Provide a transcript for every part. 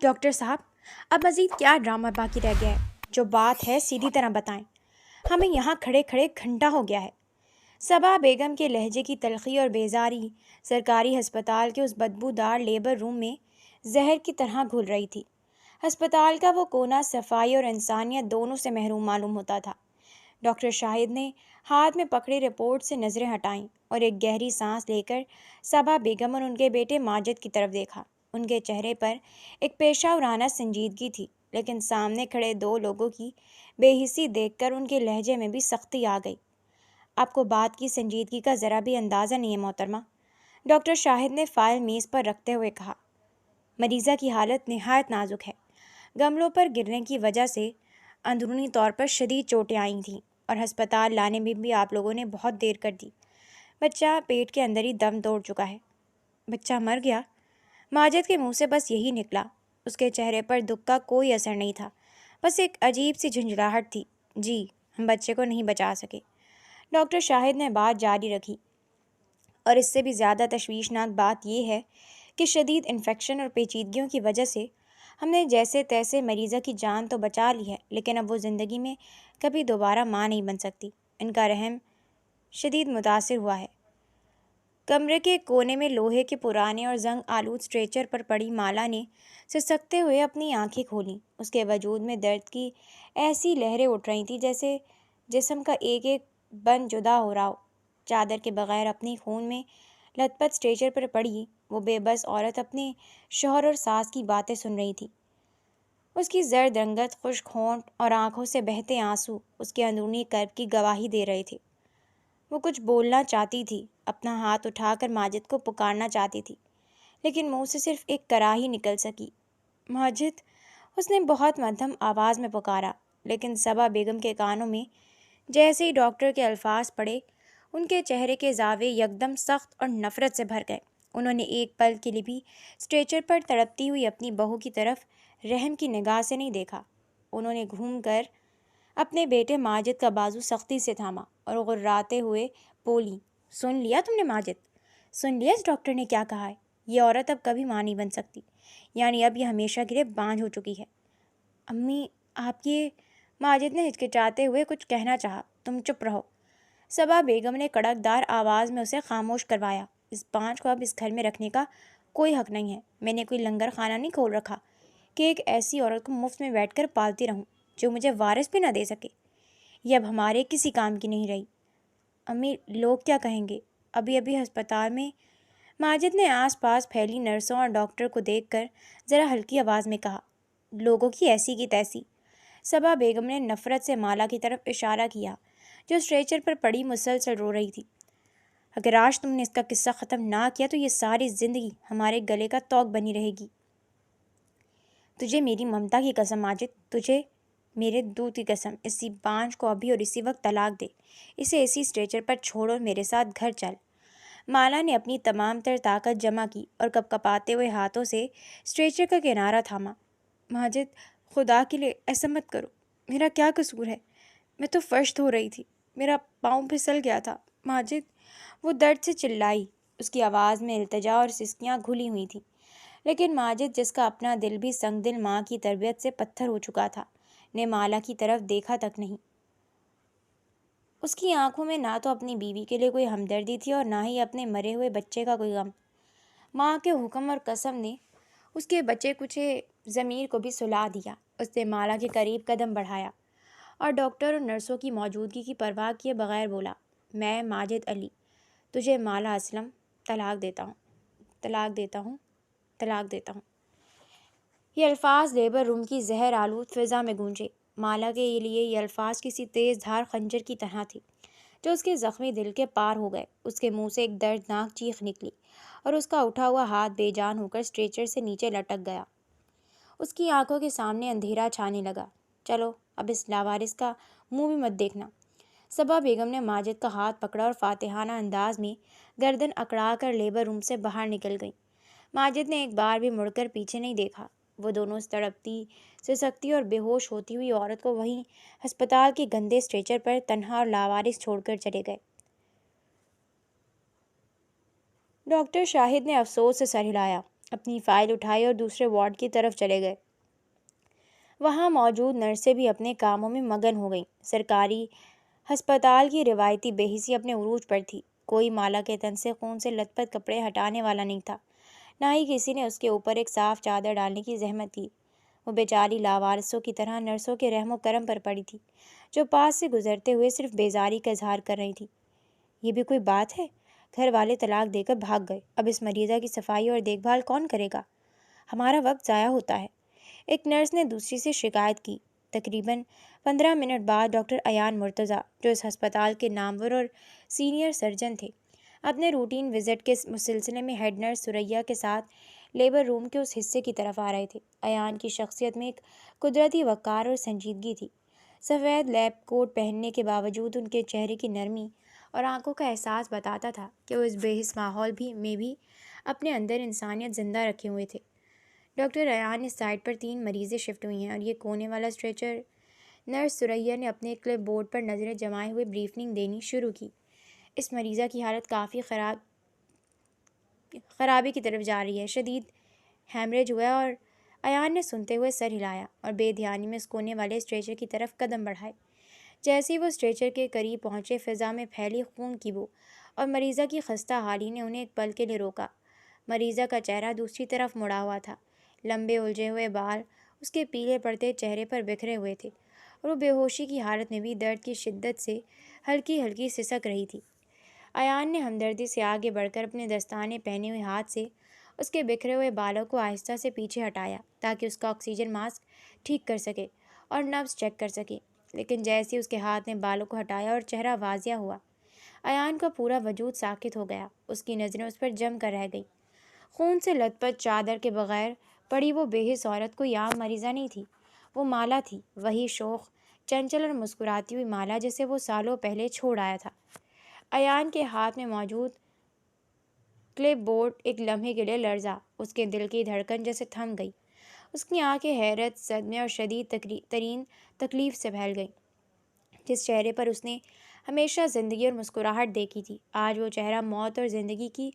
Doctor صاحب، اب مزید کیا ڈرامہ باقی رہ گیا ہے؟ جو بات ہے سیدھی طرح بتائیں، ہمیں یہاں کھڑے کھڑے گھنٹہ ہو گیا ہے۔ صبا بیگم کے لہجے کی تلخی اور بیزاری سرکاری ہسپتال کے اس بدبودار لیبر روم میں زہر کی طرح گھل رہی تھی۔ ہسپتال کا وہ کونا صفائی اور انسانیت دونوں سے محروم معلوم ہوتا تھا۔ ڈاکٹر شاہد نے ہاتھ میں پکڑی رپورٹ سے نظریں ہٹائیں اور ایک گہری سانس لے کر صبا بیگم اور ان کے بیٹے ماجد کی طرف دیکھا۔ ان کے چہرے پر ایک پیشہ ورانہ سنجیدگی تھی، لیکن سامنے کھڑے دو لوگوں کی بے حسی دیکھ کر ان کے لہجے میں بھی سختی آ گئی۔ آپ کو بات کی سنجیدگی کا ذرا بھی اندازہ نہیں ہے محترمہ، ڈاکٹر شاہد نے فائل میز پر رکھتے ہوئے کہا۔ مریضہ کی حالت نہایت نازک ہے۔ گملوں پر گرنے کی وجہ سے اندرونی طور پر شدید چوٹیں آئی تھیں اور ہسپتال لانے میں بھی آپ لوگوں نے بہت دیر کر دی۔ بچہ پیٹ کے اندر ہی دم توڑ چکا ہے۔ بچہ مر گیا؟ ماجد کے منہ سے بس یہی نکلا۔ اس کے چہرے پر دکھ کا کوئی اثر نہیں تھا، بس ایک عجیب سی جھنجھلاہٹ تھی۔ جی، ہم بچے کو نہیں بچا سکے، ڈاکٹر شاہد نے بات جاری رکھی، اور اس سے بھی زیادہ تشویشناک بات یہ ہے کہ شدید انفیکشن اور پیچیدگیوں کی وجہ سے ہم نے جیسے تیسے مریضہ کی جان تو بچا لی ہے، لیکن اب وہ زندگی میں کبھی دوبارہ ماں نہیں بن سکتی۔ ان کا رحم شدید متاثر ہوا ہے۔ کمرے کے کونے میں لوہے کے پرانے اور زنگ آلود اسٹریچر پر پڑی مالا نے سسکتے ہوئے اپنی آنکھیں کھولیں۔ اس کے وجود میں درد کی ایسی لہریں اٹھ رہی تھیں جیسے جسم کا ایک ایک بن جدا ہو رہا ہو۔ چادر کے بغیر اپنی خون میں لت پت اسٹریچر پر پڑی وہ بے بس عورت اپنے شوہر اور ساس کی باتیں سن رہی تھی۔ اس کی زرد رنگت، خشک ہونٹ اور آنکھوں سے بہتے آنسو اس کے اندرونی کرب کی گواہی دے رہے تھے۔ وہ کچھ بولنا چاہتی تھی، اپنا ہاتھ اٹھا کر ماجد کو پکارنا چاہتی تھی، لیکن منہ سے صرف ایک کرا ہی نکل سکی۔ ماجد، اس نے بہت مدھم آواز میں پکارا، لیکن صبا بیگم کے کانوں میں جیسے ہی ڈاکٹر کے الفاظ پڑے، ان کے چہرے کے زاویے یکدم سخت اور نفرت سے بھر گئے۔ انہوں نے ایک پل کے لیے بھی اسٹریچر پر تڑپتی ہوئی اپنی بہو کی طرف رحم کی نگاہ سے نہیں دیکھا۔ انہوں نے گھوم کر اپنے بیٹے ماجد کا بازو سختی سے تھاما اور غراتے ہوئے بولی، سن لیا تم نے ماجد؟ سن لیا اس ڈاکٹر نے کیا کہا ہے؟ یہ عورت اب کبھی ماں نہیں بن سکتی، یعنی اب یہ ہمیشہ کے لیے بانجھ ہو چکی ہے۔ امی، آپ یہ، ماجد نے ہچکچاتے ہوئے کچھ کہنا چاہا۔ تم چپ رہو، صبا بیگم نے کڑک دار آواز میں اسے خاموش کروایا۔ اس بانجھ کو اب اس گھر میں رکھنے کا کوئی حق نہیں ہے۔ میں نے کوئی لنگر خانہ نہیں کھول رکھا کہ ایک ایسی عورت کو مفت میں بیٹھ کر پالتی رہوں جو مجھے وارث بھی نہ دے سکے۔ یہ اب ہمارے کسی کام کی نہیں رہی۔ امی، لوگ کیا کہیں گے؟ ابھی ابھی ہسپتال میں، ماجد نے آس پاس پھیلی نرسوں اور ڈاکٹر کو دیکھ کر ذرا ہلکی آواز میں کہا۔ لوگوں کی ایسی کی تیسی، صبا بیگم نے نفرت سے مالا کی طرف اشارہ کیا جو اسٹریچر پر پڑی مسلسل رو رہی تھی۔ اگر آج تم نے اس کا قصہ ختم نہ کیا تو یہ ساری زندگی ہمارے گلے کا توق بنی رہے گی۔ تجھے میری ممتا کی قسم ماجد، تجھے میرے دودھ کی قسم، اسی بانجھ کو ابھی اور اسی وقت طلاق دے، اسے اسی اسٹریچر پر چھوڑ اور میرے ساتھ گھر چل۔ مالا نے اپنی تمام تر طاقت جمع کی اور کپ کپاتے ہوئے ہاتھوں سے اسٹریچر کا کنارہ تھاما۔ ماجد، خدا کے لیے ایسا مت کرو، میرا کیا قصور ہے؟ میں تو فرش دھو رہی تھی، میرا پاؤں پھسل گیا تھا۔ ماجد، وہ درد سے چلائی، اس کی آواز میں التجا اور سسکیاں گھلی ہوئی تھیں، لیکن ماجد، جس کا اپنا دل بھی سنگ دل ماں کی تربیت سے پتھر ہو چکا تھا، نے مالا کی طرف دیکھا تک نہیں۔ اس کی آنکھوں میں نہ تو اپنی بیوی کے لیے کوئی ہمدردی تھی اور نہ ہی اپنے مرے ہوئے بچے کا کوئی غم۔ ماں کے حکم اور قسم نے اس کے بچے کچے ضمیر کو بھی سلا دیا۔ اس نے مالا کے قریب قدم بڑھایا اور ڈاکٹر اور نرسوں کی موجودگی کی پرواہ کیے بغیر بولا، میں ماجد علی تجھے مالا اسلم طلاق دیتا ہوں، طلاق دیتا ہوں، طلاق دیتا ہوں۔ یہ الفاظ لیبر روم کی زہر آلود فضا میں گونجے۔ مالا کے لیے یہ الفاظ کسی تیز دھار خنجر کی طرح تھی جو اس کے زخمی دل کے پار ہو گئے۔ اس کے منہ سے ایک دردناک چیخ نکلی اور اس کا اٹھا ہوا ہاتھ بے جان ہو کر اسٹریچر سے نیچے لٹک گیا۔ اس کی آنکھوں کے سامنے اندھیرا چھانے لگا۔ چلو، اب اس لاوارث کا منہ بھی مت دیکھنا۔ صبا بیگم نے ماجد کا ہاتھ پکڑا اور فاتحانہ انداز میں گردن اکڑا کر لیبر روم سے باہر نکل گئیں۔ ماجد نے ایک بار بھی مڑ کر پیچھے نہیں دیکھا۔ وہ دونوں اس تڑپتی، سسکتی اور بے ہوش ہوتی ہوئی عورت کو وہیں ہسپتال کے گندے اسٹریچر پر تنہا اور لاوارث چھوڑ کر چلے گئے۔ ڈاکٹر شاہد نے افسوس سے سر ہلایا۔ اپنی فائل اٹھائی اور دوسرے وارڈ کی طرف چلے گئے۔ وہاں موجود نرسیں بھی اپنے کاموں میں مگن ہو گئیں۔ سرکاری ہسپتال کی روایتی بے حسی اپنے عروج پر تھی۔ کوئی مالا کے تن سے خون سے لت پت کپڑے ہٹانے والا نہیں تھا، نہ ہی کسی نے اس کے اوپر ایک صاف چادر ڈالنے کی زحمت کی۔ وہ بیچاری لاوارثوں کی طرح نرسوں کے رحم و کرم پر پڑی تھی، جو پاس سے گزرتے ہوئے صرف بیزاری کا اظہار کر رہی تھی۔ یہ بھی کوئی بات ہے؟ گھر والے طلاق دے کر بھاگ گئے، اب اس مریضہ کی صفائی اور دیکھ بھال کون کرے گا؟ ہمارا وقت ضائع ہوتا ہے، ایک نرس نے دوسری سے شکایت کی۔ تقریباً 15 منٹ بعد ڈاکٹر ایان مرتضیٰ، جو اس ہسپتال کے نامور اور سینئر سرجن تھے، اپنے روٹین وزٹ کے سلسلے میں ہیڈ نرس ثریا کے ساتھ لیبر روم کے اس حصے کی طرف آ رہے تھے۔ ایان کی شخصیت میں ایک قدرتی وقار اور سنجیدگی تھی۔ سفید لیب کوٹ پہننے کے باوجود ان کے چہرے کی نرمی اور آنکھوں کا احساس بتاتا تھا کہ وہ اس بے حس ماحول میں بھی اپنے اندر انسانیت زندہ رکھے ہوئے تھے۔ ڈاکٹر ایان، اس سائٹ پر 3 مریضیں شفٹ ہوئی ہیں اور یہ کونے والا اسٹریچر۔ نرس ثریا نے اپنے کلپ بورڈ پر نظریں جمائے ہوئے بریفنگ دینی شروع کی۔ اس مریضہ کی حالت کافی خرابی کی طرف جا رہی ہے، شدید ہیمریج ہوا ہے۔ اور ایان نے سنتے ہوئے سر ہلایا اور بے دھیانی میں اس کونے والے اسٹریچر کی طرف قدم بڑھائے۔ جیسے ہی وہ اسٹریچر کے قریب پہنچے، فضا میں پھیلی خون کی بو اور مریضہ کی خستہ حالی نے انہیں ایک پل کے لیے روکا۔ مریضہ کا چہرہ دوسری طرف مڑا ہوا تھا، لمبے الجھے ہوئے بال اس کے پیلے پڑتے چہرے پر بکھرے ہوئے تھے، اور وہ بے ہوشی کی حالت میں بھی درد کی شدت سے ہلکی ہلکی سسک رہی تھی۔ ایان نے ہمدردی سے آگے بڑھ کر اپنے دستانے پہنے ہوئے ہاتھ سے اس کے بکھرے ہوئے بالوں کو آہستہ سے پیچھے ہٹایا تاکہ اس کا آکسیجن ماسک ٹھیک کر سکے اور نبض چیک کر سکے۔ لیکن جیسے اس کے ہاتھ نے بالوں کو ہٹایا اور چہرہ واضح ہوا، ایان کا پورا وجود ساکت ہو گیا۔ اس کی نظریں اس پر جم کر رہ گئیں۔ خون سے لت پت چادر کے بغیر پڑی وہ بے حس عورت کوئی عام مریضہ نہیں تھی، وہ مالا تھی، وہی شوخ، چنچل اور مسکراتی ہوئی مالا جسے وہ سالوں پہلے چھوڑ آیا تھا۔ ایان کے ہاتھ میں موجود کلپ بورڈ ایک لمحے کے لیے لرزا، اس کے دل کی دھڑکن جیسے تھم گئی۔ اس کی آنکھیں حیرت، صدمے اور شدید ترین تکلیف سے پھیل گئیں۔ جس چہرے پر اس نے ہمیشہ زندگی اور مسکراہٹ دیکھی تھی، آج وہ چہرہ موت اور زندگی کی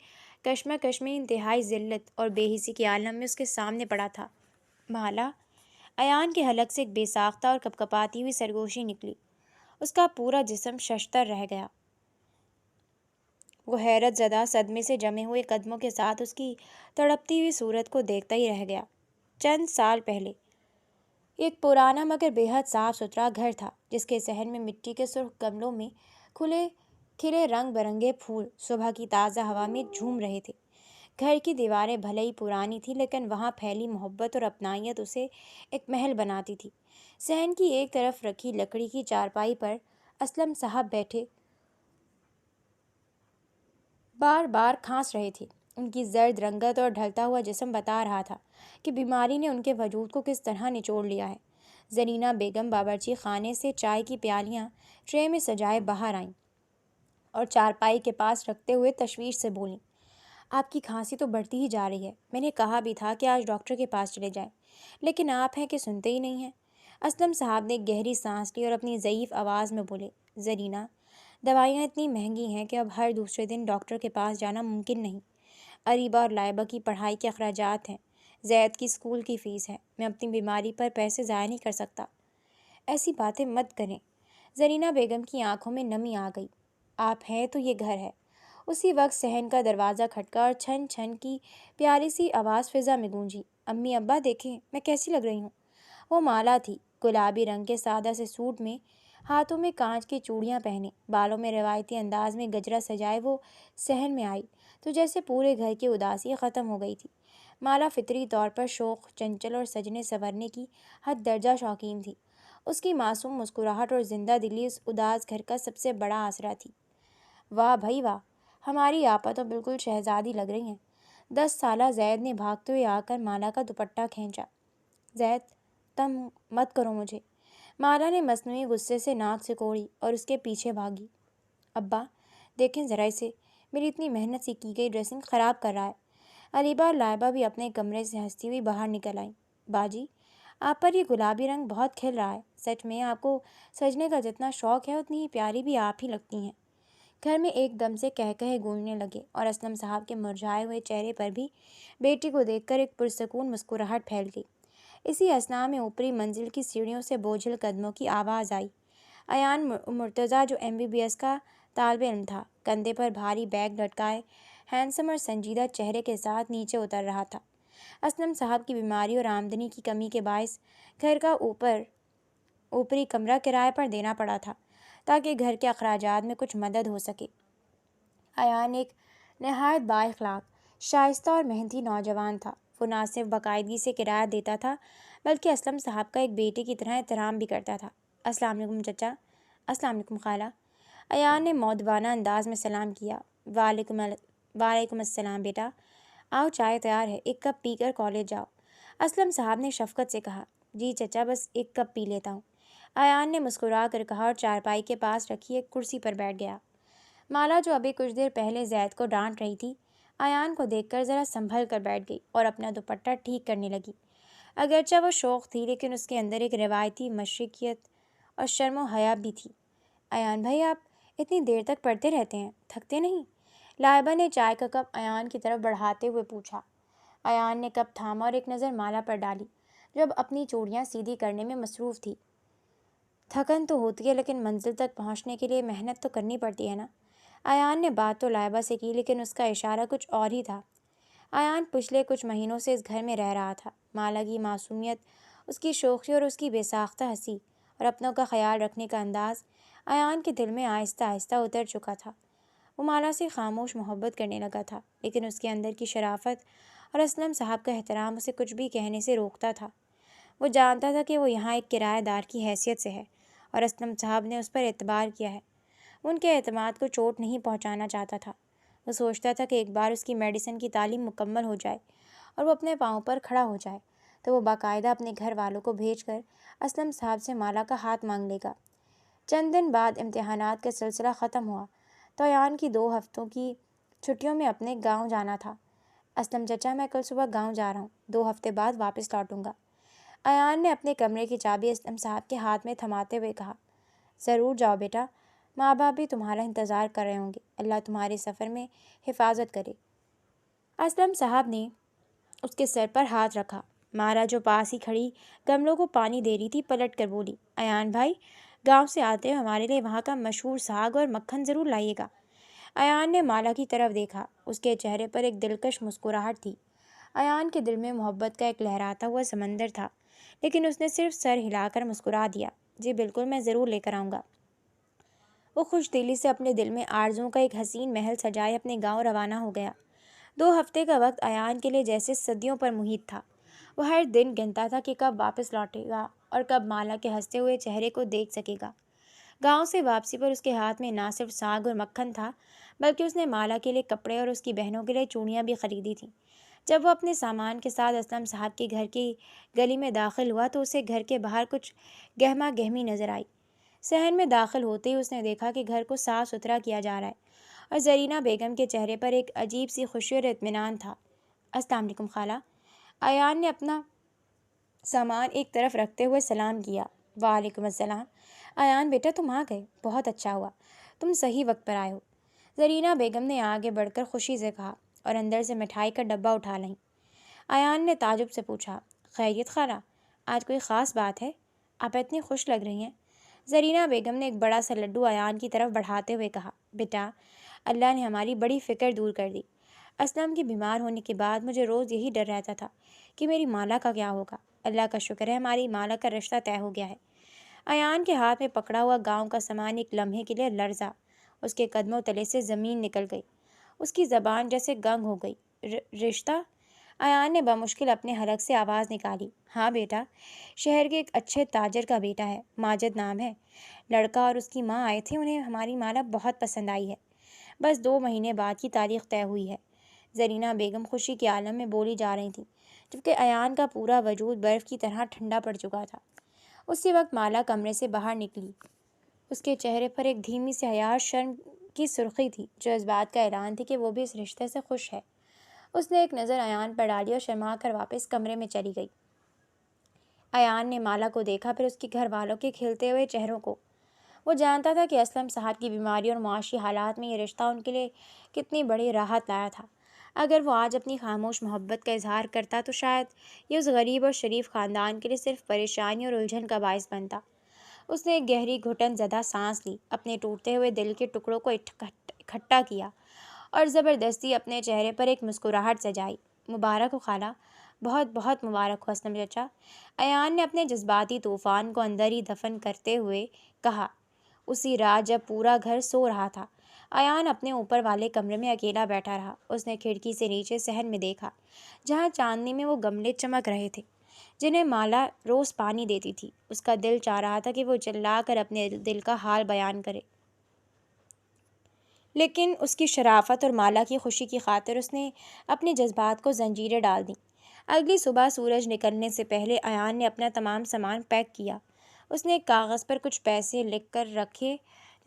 کشمکش میں انتہائی ذلت اور بے حسی کے عالم میں اس کے سامنے پڑا تھا۔ مالا! ایان کے حلق سے ایک بے ساختہ اور کپکپاتی ہوئی سرگوشی نکلی۔ اس کا پورا جسم ششدر رہ گیا۔ وہ حیرت زدہ، صدمے سے جمے ہوئے قدموں کے ساتھ اس کی تڑپتی ہوئی صورت کو دیکھتا ہی رہ گیا۔ چند سال پہلے ایک پرانا مگر بے حد صاف ستھرا گھر تھا، جس کے صحن میں مٹی کے سرخ گملوں میں کھلے رنگ برنگے پھول صبح کی تازہ ہوا میں جھوم رہے تھے۔ گھر کی دیواریں بھلے ہی پرانی تھیں، لیکن وہاں پھیلی محبت اور اپنائیت اسے ایک محل بناتی تھی۔ صحن کی ایک طرف رکھی لکڑی کی چارپائی پر اسلم صاحب بیٹھے بار بار کھانس رہے تھے۔ ان کی زرد رنگت اور ڈھلتا ہوا جسم بتا رہا تھا کہ بیماری نے ان کے وجود کو کس طرح نچوڑ لیا ہے۔ زرینہ بیگم باورچی خانے سے چائے کی پیالیاں ٹرے میں سجائے باہر آئیں اور چارپائی کے پاس رکھتے ہوئے تشویش سے بولیں، آپ کی کھانسی تو بڑھتی ہی جا رہی ہے، میں نے کہا بھی تھا کہ آج ڈاکٹر کے پاس چلے جائیں، لیکن آپ ہیں کہ سنتے ہی نہیں ہیں۔ اسلم صاحب نے گہری سانس لی اور اپنی ضعیف آواز میں بولے، زرینہ، دوائیاں اتنی مہنگی ہیں کہ اب ہر دوسرے دن ڈاکٹر کے پاس جانا ممکن نہیں۔ اریبہ اور لائبہ کی پڑھائی کے اخراجات ہیں، زید کی اسکول کی فیس ہے، میں اپنی بیماری پر پیسے ضائع نہیں کر سکتا۔ ایسی باتیں مت کریں۔ زرینہ بیگم کی آنکھوں میں نمی آ گئی۔ آپ ہیں تو یہ گھر ہے۔ اسی وقت صحن کا دروازہ کھٹکا اور چھن چھن کی پیاری سی آواز فضا میں گونجی۔ امی ابا دیکھیں میں کیسی لگ رہی ہوں۔ وہ مالا تھی، گلابی رنگ کے سادہ سے سوٹ میں، ہاتھوں میں کانچ کی چوڑیاں پہنے، بالوں میں روایتی انداز میں گجرا سجائے وہ صحن میں آئی تو جیسے پورے گھر کی اداسی ختم ہو گئی تھی۔ مالا فطری طور پر شوخ، چنچل اور سجنے سنورنے کی حد درجہ شوقین تھی۔ اس کی معصوم مسکراہٹ اور زندہ دلی اس اداس گھر کا سب سے بڑا آسرا تھی۔ واہ بھائی واہ، ہماری آپا تو بالکل شہزادی لگ رہی ہیں۔ 10 سالہ زید نے بھاگتے ہوئے آ کر مالا کا دوپٹہ کھینچا۔ زید، تم مت کرو مجھے۔ مالا نے مصنوعی غصے سے ناک سکوڑی اور اس کے پیچھے بھاگی۔ ابا دیکھیں ذرا اسے، میری اتنی محنت سے کی گئی ڈریسنگ خراب کر رہا ہے۔ اریبہ اور لائبہ بھی اپنے کمرے سے ہنستی ہوئی باہر نکل آئیں۔ باجی، آپ پر یہ گلابی رنگ بہت کھل رہا ہے، سچ میں آپ کو سجنے کا جتنا شوق ہے اتنی ہی پیاری بھی آپ ہی لگتی ہیں۔ گھر میں ایک دم سے کہے گونجنے لگے اور اسلم صاحب کے مرجھائے ہوئے چہرے پر بھی بیٹی کو دیکھ کر ایک پرسکون مسکراہٹ پھیل گئی۔ اسی اثنا میں اوپری منزل کی سیڑھیوں سے بوجھل قدموں کی آواز آئی۔ ایان مرتضیٰ، جو MBBS کا طالب علم تھا، کندھے پر بھاری بیگ لٹکائے ہینڈسم اور سنجیدہ چہرے کے ساتھ نیچے اتر رہا تھا۔ اسلم صاحب کی بیماری اور آمدنی کی کمی کے باعث گھر کا اوپری کمرہ کرائے پر دینا پڑا تھا تاکہ گھر کے اخراجات میں کچھ مدد ہو سکے۔ ایان ایک نہایت بااخلاق، شائستہ اور محنتی نوجوان تھا۔ وہ نہ صرف باقاعدگی سے کرایہ دیتا تھا بلکہ اسلم صاحب کا ایک بیٹے کی طرح احترام بھی کرتا تھا۔ السلام علیکم چچا۔ السلام علیکم خالہ۔ ایان نے مؤدبانہ انداز میں سلام کیا۔ وعلیکم السلام بیٹا، آؤ چائے تیار ہے، ایک کپ پی کر کالج جاؤ۔ اسلم صاحب نے شفقت سے کہا۔ جی چچا، بس ایک کپ پی لیتا ہوں، ایان نے مسکرا کر کہا اور چارپائی کے پاس رکھی ایک کرسی پر بیٹھ گیا۔ مالا، جو ابھی کچھ دیر پہلے زید کو ڈانٹ رہی تھی، ایان کو دیکھ کر ذرا سنبھل کر بیٹھ گئی اور اپنا دوپٹہ ٹھیک کرنے لگی۔ اگرچہ وہ شوق تھی لیکن اس کے اندر ایک روایتی مشرقیت اور شرم و حیا بھی تھی۔ ایان بھائی، آپ اتنی دیر تک پڑھتے رہتے ہیں، تھکتے نہیں؟ لائبہ نے چائے کا کپ ایان کی طرف بڑھاتے ہوئے پوچھا۔ ایان نے کپ تھاما اور ایک نظر مالا پر ڈالی جو اب اپنی چوڑیاں سیدھی کرنے میں مصروف تھی۔ تھکن تو ہوتی ہے لیکن منزل تک پہنچنے کے لیے محنت تو کرنی پڑتی ہے نا۔ ایان نے بات تو لائبہ سے کی لیکن اس کا اشارہ کچھ اور ہی تھا۔ ایان پچھلے کچھ مہینوں سے اس گھر میں رہ رہا تھا۔ مالا کی معصومیت، اس کی شوخی اور اس کی بے ساختہ ہنسی اور اپنوں کا خیال رکھنے کا انداز ایان کے دل میں آہستہ آہستہ اتر چکا تھا۔ وہ مالا سے خاموش محبت کرنے لگا تھا لیکن اس کے اندر کی شرافت اور اسلم صاحب کا احترام اسے کچھ بھی کہنے سے روکتا تھا۔ وہ جانتا تھا کہ وہ یہاں ایک کرایہ دار کی حیثیت سے ہے اور اسلم صاحب نے اس پر اعتبار کیا ہے۔ وہ ان کے اعتماد کو چوٹ نہیں پہنچانا چاہتا تھا۔ وہ سوچتا تھا کہ ایک بار اس کی میڈیسن کی تعلیم مکمل ہو جائے اور وہ اپنے پاؤں پر کھڑا ہو جائے تو وہ باقاعدہ اپنے گھر والوں کو بھیج کر اسلم صاحب سے مالا کا ہاتھ مانگ لے گا۔ چند دن بعد امتحانات کا سلسلہ ختم ہوا تو ایان کی 2 ہفتوں کی چھٹیوں میں اپنے گاؤں جانا تھا۔ اسلم چچا، میں کل صبح گاؤں جا رہا ہوں، 2 ہفتے بعد واپس لوٹوں گا۔ ایان نے اپنے کمرے کی چابی اسلم صاحب کے ہاتھ میں تھماتے ہوئے کہا۔ ضرور جاؤ بیٹا، ماں باپ بھی تمہارا انتظار کر رہے ہوں گے، اللہ تمہارے سفر میں حفاظت کرے۔ اسلم صاحب نے اس کے سر پر ہاتھ رکھا۔ مالا، جو پاس ہی کھڑی گملوں کو پانی دے رہی تھی، پلٹ کر بولی۔ ایان بھائی، گاؤں سے آتے ہوئے ہمارے لیے وہاں کا مشہور ساگ اور مکھن ضرور لائیے گا۔ ایان نے مالا کی طرف دیکھا، اس کے چہرے پر ایک دلکش مسکراہٹ تھی۔ ایان کے دل میں محبت کا ایک لہراتا ہوا سمندر تھا لیکن اس نے صرف سر ہلا کر مسکرا دیا۔ جی بالکل، میں ضرور لے کر آؤں گا۔ وہ خوش دلی سے اپنے دل میں آرزوؤں کا ایک حسین محل سجائے اپنے گاؤں روانہ ہو گیا۔ 2 ہفتے کا وقت ایان کے لیے جیسے صدیوں پر محیط تھا۔ وہ ہر دن گنتا تھا کہ کب واپس لوٹے گا اور کب مالا کے ہنستے ہوئے چہرے کو دیکھ سکے گا۔ گاؤں سے واپسی پر اس کے ہاتھ میں نہ صرف ساگ اور مکھن تھا بلکہ اس نے مالا کے لیے کپڑے اور اس کی بہنوں کے لیے چوڑیاں بھی خریدی تھیں۔ جب وہ اپنے سامان کے ساتھ اسلم صاحب کے گھر کی گلی میں داخل ہوا تو اسے گھر کے باہر کچھ گہما گہمی نظر آئی۔ صحن میں داخل ہوتے ہی اس نے دیکھا کہ گھر کو صاف ستھرا کیا جا رہا ہے اور زرینہ بیگم کے چہرے پر ایک عجیب سی خوشی اور اطمینان تھا۔ السلام علیکم خالہ۔ ایان نے اپنا سامان ایک طرف رکھتے ہوئے سلام کیا۔ وعلیکم السلام۔ ایان بیٹا، تم آ گئے، بہت اچھا ہوا، تم صحیح وقت پر آئے ہو، زرینہ بیگم نے آگے بڑھ کر خوشی سے کہا اور اندر سے مٹھائی کا ڈبہ اٹھا لائیں۔ ایان نے تعجب سے پوچھا، خیریت خالہ، آج کوئی خاص بات ہے؟ آپ اتنی خوش لگ رہی ہیں۔ زرینہ بیگم نے ایک بڑا سا لڈو ایان کی طرف بڑھاتے ہوئے کہا، بیٹا، اللہ نے ہماری بڑی فکر دور کر دی۔ اسلم کے بیمار ہونے کے بعد مجھے روز یہی ڈر رہتا تھا کہ میری مالا کا کیا ہوگا۔ اللہ کا شکر ہے ہماری مالا کا رشتہ طے ہو گیا ہے۔ ایان کے ہاتھ میں پکڑا ہوا گاؤں کا سامان ایک لمحے کے لیے لرزا، اس کے قدموں تلے سے زمین نکل گئی، اس کی زبان جیسے گنگ ہو گئی۔ رشتہ؟ ایان نے بمشکل اپنے حلق سے آواز نکالی۔ ہاں بیٹا، شہر کے ایک اچھے تاجر کا بیٹا ہے، ماجد نام ہے۔ لڑکا اور اس کی ماں آئے تھے، انہیں ہماری مالا بہت پسند آئی ہے۔ بس 2 مہینے بعد کی تاریخ طے ہوئی ہے۔ زرینہ بیگم خوشی کے عالم میں بولی جا رہی تھیں جبکہ ایان کا پورا وجود برف کی طرح ٹھنڈا پڑ چکا تھا۔ اسی وقت مالا کمرے سے باہر نکلی۔ اس کے چہرے پر ایک دھیمی سی حیا اور شرم کی سرخی تھی جو اس بات کا اعلان تھی کہ وہ بھی اس رشتے سے خوش ہے۔ اس نے ایک نظر ایان پر ڈالی اور شرما کر واپس کمرے میں چلی گئی۔ ایان نے مالا کو دیکھا، پھر اس کے گھر والوں کے کھلتے ہوئے چہروں کو۔ وہ جانتا تھا کہ اسلم صاحب کی بیماری اور معاشی حالات میں یہ رشتہ ان کے لیے کتنی بڑی راحت لایا تھا۔ اگر وہ آج اپنی خاموش محبت کا اظہار کرتا تو شاید یہ اس غریب اور شریف خاندان کے لیے صرف پریشانی اور الجھن کا باعث بنتا۔ اس نے ایک گہری گھٹن زدہ سانس لی، اپنے ٹوٹتے ہوئے دل کے ٹکڑوں کو اکٹھا کیا اور زبردستی اپنے چہرے پر ایک مسکراہٹ سجائی۔ مبارک ہو خالہ، بہت بہت مبارک ہو اسلم چچا، ایان نے اپنے جذباتی طوفان کو اندر ہی دفن کرتے ہوئے کہا۔ اسی رات جب پورا گھر سو رہا تھا، ایان اپنے اوپر والے کمرے میں اکیلا بیٹھا رہا۔ اس نے کھڑکی سے نیچے صحن میں دیکھا، جہاں چاندنی میں وہ گملے چمک رہے تھے جنہیں مالا روز پانی دیتی تھی۔ اس کا دل چاہ رہا تھا کہ وہ چلا کر اپنے دل کا حال بیان کرے، لیکن اس کی شرافت اور مالا کی خوشی کی خاطر اس نے اپنے جذبات کو زنجیریں ڈال دیں۔ اگلی صبح سورج نکلنے سے پہلے ایان نے اپنا تمام سامان پیک کیا۔ اس نے ایک کاغذ پر کچھ پیسے لکھ کر رکھے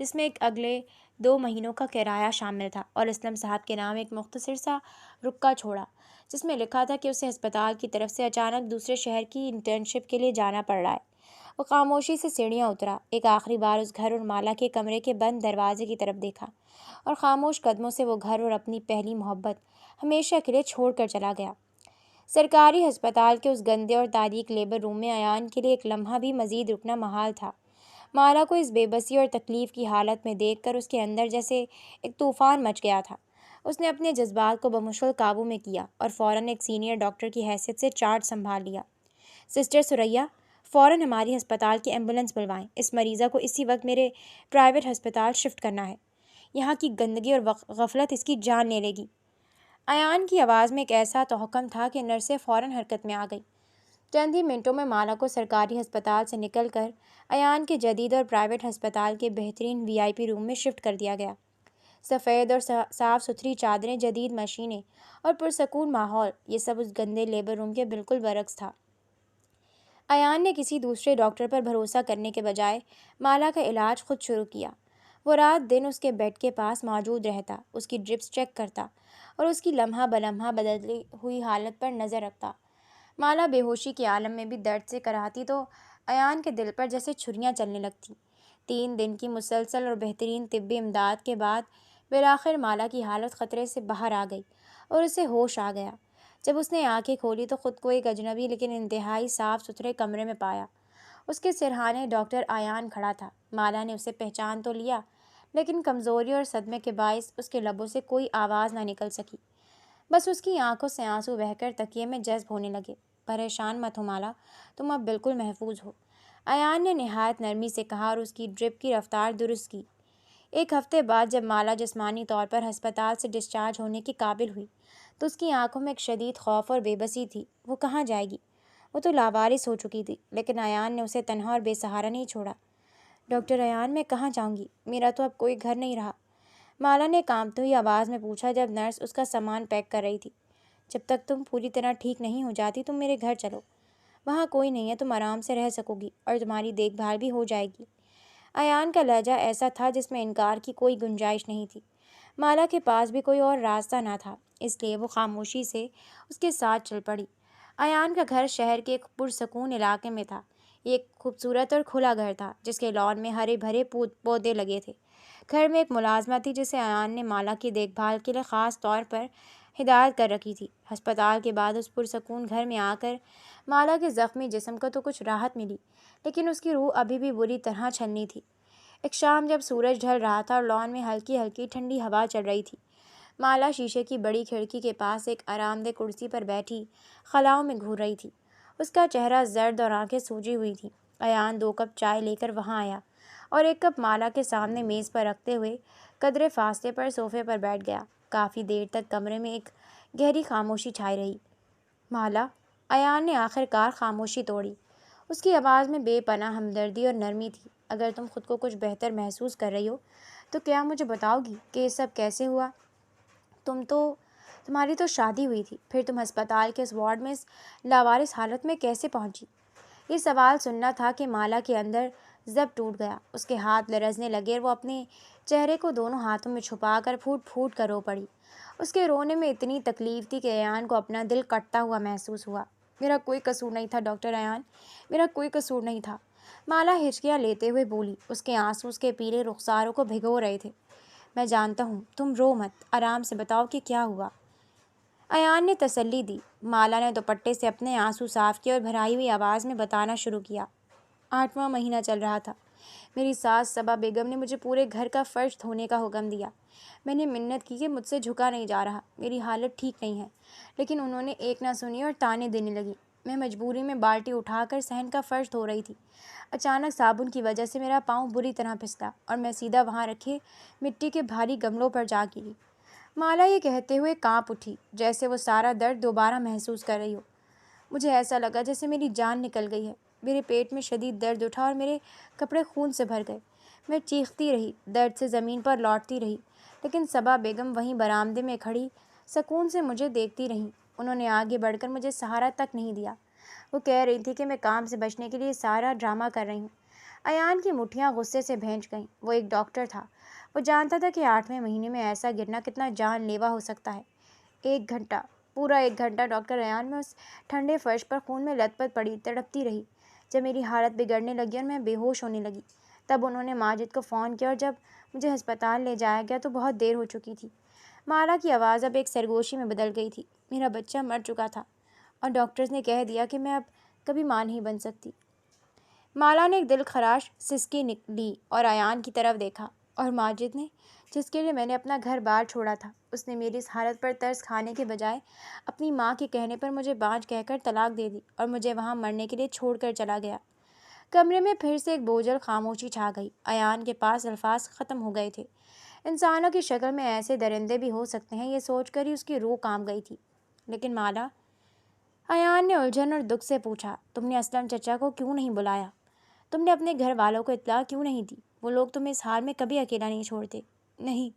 جس میں ایک اگلے 2 مہینوں کا کرایہ شامل تھا، اور اسلم صاحب کے نام ایک مختصر سا رکا چھوڑا جس میں لکھا تھا کہ اسے ہسپتال کی طرف سے اچانک دوسرے شہر کی انٹرنشپ کے لیے جانا پڑ رہا ہے۔ وہ خاموشی سے سیڑھیاں اترا، ایک آخری بار اس گھر اور مالا کے کمرے کے بند دروازے کی طرف دیکھا، اور خاموش قدموں سے وہ گھر اور اپنی پہلی محبت ہمیشہ کے لیے چھوڑ کر چلا گیا۔ سرکاری ہسپتال کے اس گندے اور تاریک لیبر روم میں ایان کے لیے ایک لمحہ بھی مزید رکنا محال تھا۔ مالا کو اس بے بسی اور تکلیف کی حالت میں دیکھ کر اس کے اندر جیسے ایک طوفان مچ گیا تھا۔ اس نے اپنے جذبات کو بمشکل قابو میں کیا اور فوراً ایک سینئر ڈاکٹر کی حیثیت سے چارج سنبھال لیا۔ سسٹر ثریا، فوراً ہماری ہسپتال کی ایمبولینس بلوائیں، اس مریضہ کو اسی وقت میرے پرائیویٹ ہسپتال شفٹ کرنا ہے، یہاں کی گندگی اور غفلت اس کی جان لے لے گی۔ ایان کی آواز میں ایک ایسا تحکم تھا کہ نرسیں فوراً حرکت میں آ گئی۔ چند ہی منٹوں میں مالا کو سرکاری ہسپتال سے نکل کر ایان کے جدید اور پرائیویٹ ہسپتال کے بہترین VIP روم میں شفٹ کر دیا گیا۔ سفید اور صاف ستھری چادریں، جدید مشینیں اور پرسکون ماحول، یہ سب اس گندے لیبر روم کے بالکل برعکس تھا۔ ایان نے کسی دوسرے ڈاکٹر پر بھروسہ کرنے کے بجائے مالا کا علاج خود شروع کیا۔ وہ رات دن اس کے بیڈ کے پاس موجود رہتا، اس کی ڈرپس چیک کرتا اور اس کی لمحہ بلمحہ بدلتی ہوئی حالت پر نظر رکھتا۔ مالا بے ہوشی کے عالم میں بھی درد سے کراہتی تو ایان کے دل پر جیسے چھریاں چلنے لگتی۔ 3 دن کی مسلسل اور بہترین طبی امداد کے بعد بالآخر مالا کی حالت خطرے سے باہر آ گئی اور اسے ہوش آ گیا۔ جب اس نے آنکھیں کھولی تو خود کو ایک اجنبی لیکن انتہائی صاف ستھرے کمرے میں پایا۔ اس کے سرہانے ڈاکٹر ایان کھڑا تھا۔ مالا نے اسے پہچان تو لیا، لیکن کمزوری اور صدمے کے باعث اس کے لبوں سے کوئی آواز نہ نکل سکی۔ بس اس کی آنکھوں سے آنسو بہہ کر تکیے میں جذب ہونے لگے۔ پریشان مت ہو مالا، تم اب بالکل محفوظ ہو، ایان نے نہایت نرمی سے کہا اور اس کی ڈرپ کی رفتار درست کی۔ 1 ہفتے بعد جب مالا جسمانی طور پر ہسپتال سے ڈسچارج ہونے کی قابل ہوئی تو اس کی آنکھوں میں ایک شدید خوف اور بے بسی تھی۔ وہ کہاں جائے گی؟ وہ تو لاوارث ہو چکی تھی، لیکن ایان نے اسے تنہا اور بے سہارا نہیں چھوڑا۔ ڈاکٹر ایان، میں کہاں جاؤں گی؟ میرا تو اب کوئی گھر نہیں رہا، مالا نے کانپتی ہوئی آواز میں پوچھا جب نرس اس کا سامان پیک کر رہی تھی۔ جب تک تم پوری طرح ٹھیک نہیں ہو جاتی تم میرے گھر چلو، وہاں کوئی نہیں ہے، تم آرام سے رہ سکو گی اور تمہاری دیکھ بھال بھی ہو جائے گی۔ ایان کا لہجہ ایسا تھا جس میں انکار کی کوئی گنجائش نہیں تھی۔ مالا کے پاس بھی کوئی اور راستہ نہ تھا، اس لیے وہ خاموشی سے اس کے ساتھ چل پڑی۔ ایان کا گھر شہر کے ایک پرسکون علاقے میں تھا۔ یہ ایک خوبصورت اور کھلا گھر تھا جس کے لان میں ہرے بھرے پودے لگے تھے۔ گھر میں ایک ملازمہ تھی جسے ایان نے مالا کی دیکھ بھال کے لیے خاص طور پر ہدایت کر رکھی تھی۔ ہسپتال کے بعد اس پرسکون گھر میں آ کر مالا کے زخمی جسم کو تو کچھ راحت ملی، لیکن اس کی روح ابھی بھی بری طرح چھلنی تھی۔ ایک شام جب سورج ڈھل رہا تھا اور لان میں ہلکی ہلکی ٹھنڈی ہوا چل رہی تھی، مالا شیشے کی بڑی کھڑکی کے پاس ایک آرام دہ کرسی پر بیٹھی خلاؤں میں گھور رہی تھی۔ اس کا چہرہ زرد اور آنکھیں سوجی ہوئی تھیں۔ ایان 2 کپ چائے لے کر وہاں آیا اور 1 کپ مالا کے سامنے میز پر رکھتے ہوئے قدرے فاصلے پر صوفے پر بیٹھ گیا۔ کافی دیر تک کمرے میں ایک گہری خاموشی چھائی رہی۔ مالا، ایان نے آخر کار خاموشی توڑی۔ اس کی آواز میں بے پناہ ہمدردی اور نرمی تھی۔ اگر تم خود کو کچھ بہتر محسوس کر رہی ہو تو کیا مجھے بتاؤ گی کہ یہ سب کیسے ہوا؟ تمہاری تو شادی ہوئی تھی، پھر تم ہسپتال کے اس وارڈ میں اس لاوارث حالت میں کیسے پہنچی؟ یہ سوال سننا تھا کہ مالا کے اندر ضبط ٹوٹ گیا۔ اس کے ہاتھ لرزنے لگے اور وہ اپنے چہرے کو دونوں ہاتھوں میں چھپا کر پھوٹ پھوٹ کر رو پڑی۔ اس کے رونے میں اتنی تکلیف تھی کہ ایان کو اپنا دل کٹتا ہوا محسوس ہوا۔ میرا کوئی قصور نہیں تھا ڈاکٹر ایان، میرا کوئی قصور نہیں تھا۔ مالا ہچکیاں لیتے ہوئے بولی۔ اس کے آنسو اس کے پیلے رخساروں کو بھگو رہے تھے۔ میں جانتا ہوں، تم رو مت، آرام سے بتاؤ کہ کیا ہوا۔ ایان نے تسلی دی۔ مالا نے دوپٹے سے اپنے آنسو صاف کیے اور بھرائی ہوئی آواز میں بتانا شروع کیا۔ 8واں مہینہ چل رہا تھا۔ میری ساس صبا بیگم نے مجھے پورے گھر کا فرش دھونے کا حکم دیا۔ میں نے منت کی کہ مجھ سے جھکا نہیں جا رہا، میری حالت ٹھیک نہیں ہے، لیکن انہوں نے ایک نہ سنی اور تانے دینے لگی۔ میں مجبوری میں بالٹی اٹھا کر صحن کا فرش دھو رہی تھی۔ اچانک صابن کی وجہ سے میرا پاؤں بری طرح پھسلا اور میں سیدھا وہاں رکھے مٹی کے بھاری گملوں پر جا گری۔ مالا یہ کہتے ہوئے کانپ اٹھی، جیسے وہ سارا درد دوبارہ محسوس کر رہی ہو۔ مجھے ایسا لگا جیسے میری جان نکل گئی ہے۔ میرے پیٹ میں شدید درد اٹھا اور میرے کپڑے خون سے بھر گئے۔ میں چیختی رہی، درد سے زمین پر لوٹتی رہی، لیکن صبا بیگم وہیں برآمدے میں کھڑی سکون سے مجھے دیکھتی رہیں۔ انہوں نے آگے بڑھ کر مجھے سہارا تک نہیں دیا۔ وہ کہہ رہی تھی کہ میں کام سے بچنے کے لیے سارا ڈرامہ کر رہی ہوں۔ ایان کی مٹھیاں غصے سے بھینچ گئیں۔ وہ ایک ڈاکٹر تھا۔ وہ جانتا تھا کہ 8ویں مہینے میں ایسا گرنا کتنا جان لیوا ہو سکتا ہے۔ 1 گھنٹہ، پورا 1 گھنٹہ ڈاکٹر ایان میں اس ٹھنڈے فرش پر خون میں لت پت پڑی تڑپتی رہی۔ جب میری حالت بگڑنے لگی اور میں بے ہوش ہونے لگی، تب انہوں نے ماجد کو فون کیا اور جب مجھے ہسپتال لے جایا گیا تو بہت دیر ہو چکی تھی۔ مالا کی آواز اب ایک سرگوشی میں بدل گئی تھی۔ میرا بچہ مر چکا تھا اور ڈاکٹرز نے کہہ دیا کہ میں اب کبھی ماں نہیں بن سکتی۔ مالا نے ایک دل خراش سسکی لی اور ایان کی طرف دیکھا۔ اور ماجد نے، جس کے لیے میں نے اپنا گھر بار چھوڑا تھا، اس نے میری اس حالت پر ترس کھانے کے بجائے اپنی ماں کے کہنے پر مجھے بانجھ کہہ کر طلاق دے دی اور مجھے وہاں مرنے کے لیے چھوڑ کر چلا گیا۔ کمرے میں پھر سے ایک بوجھل خاموشی چھا گئی۔ ایان کے پاس الفاظ ختم ہو گئے تھے۔ انسانوں کی شکل میں ایسے درندے بھی ہو سکتے ہیں، یہ سوچ کر ہی اس کی روح کانپ گئی تھی۔ لیکن مالا، ایان نے الجھن اور دکھ سے پوچھا، تم نے اسلم چچا کو کیوں نہیں بلایا؟ تم نے اپنے گھر والوں کو اطلاع کیوں نہیں دی؟ وہ لوگ تمہیں اس حال میں کبھی اکیلا نہیں چھوڑتے۔ نہیں،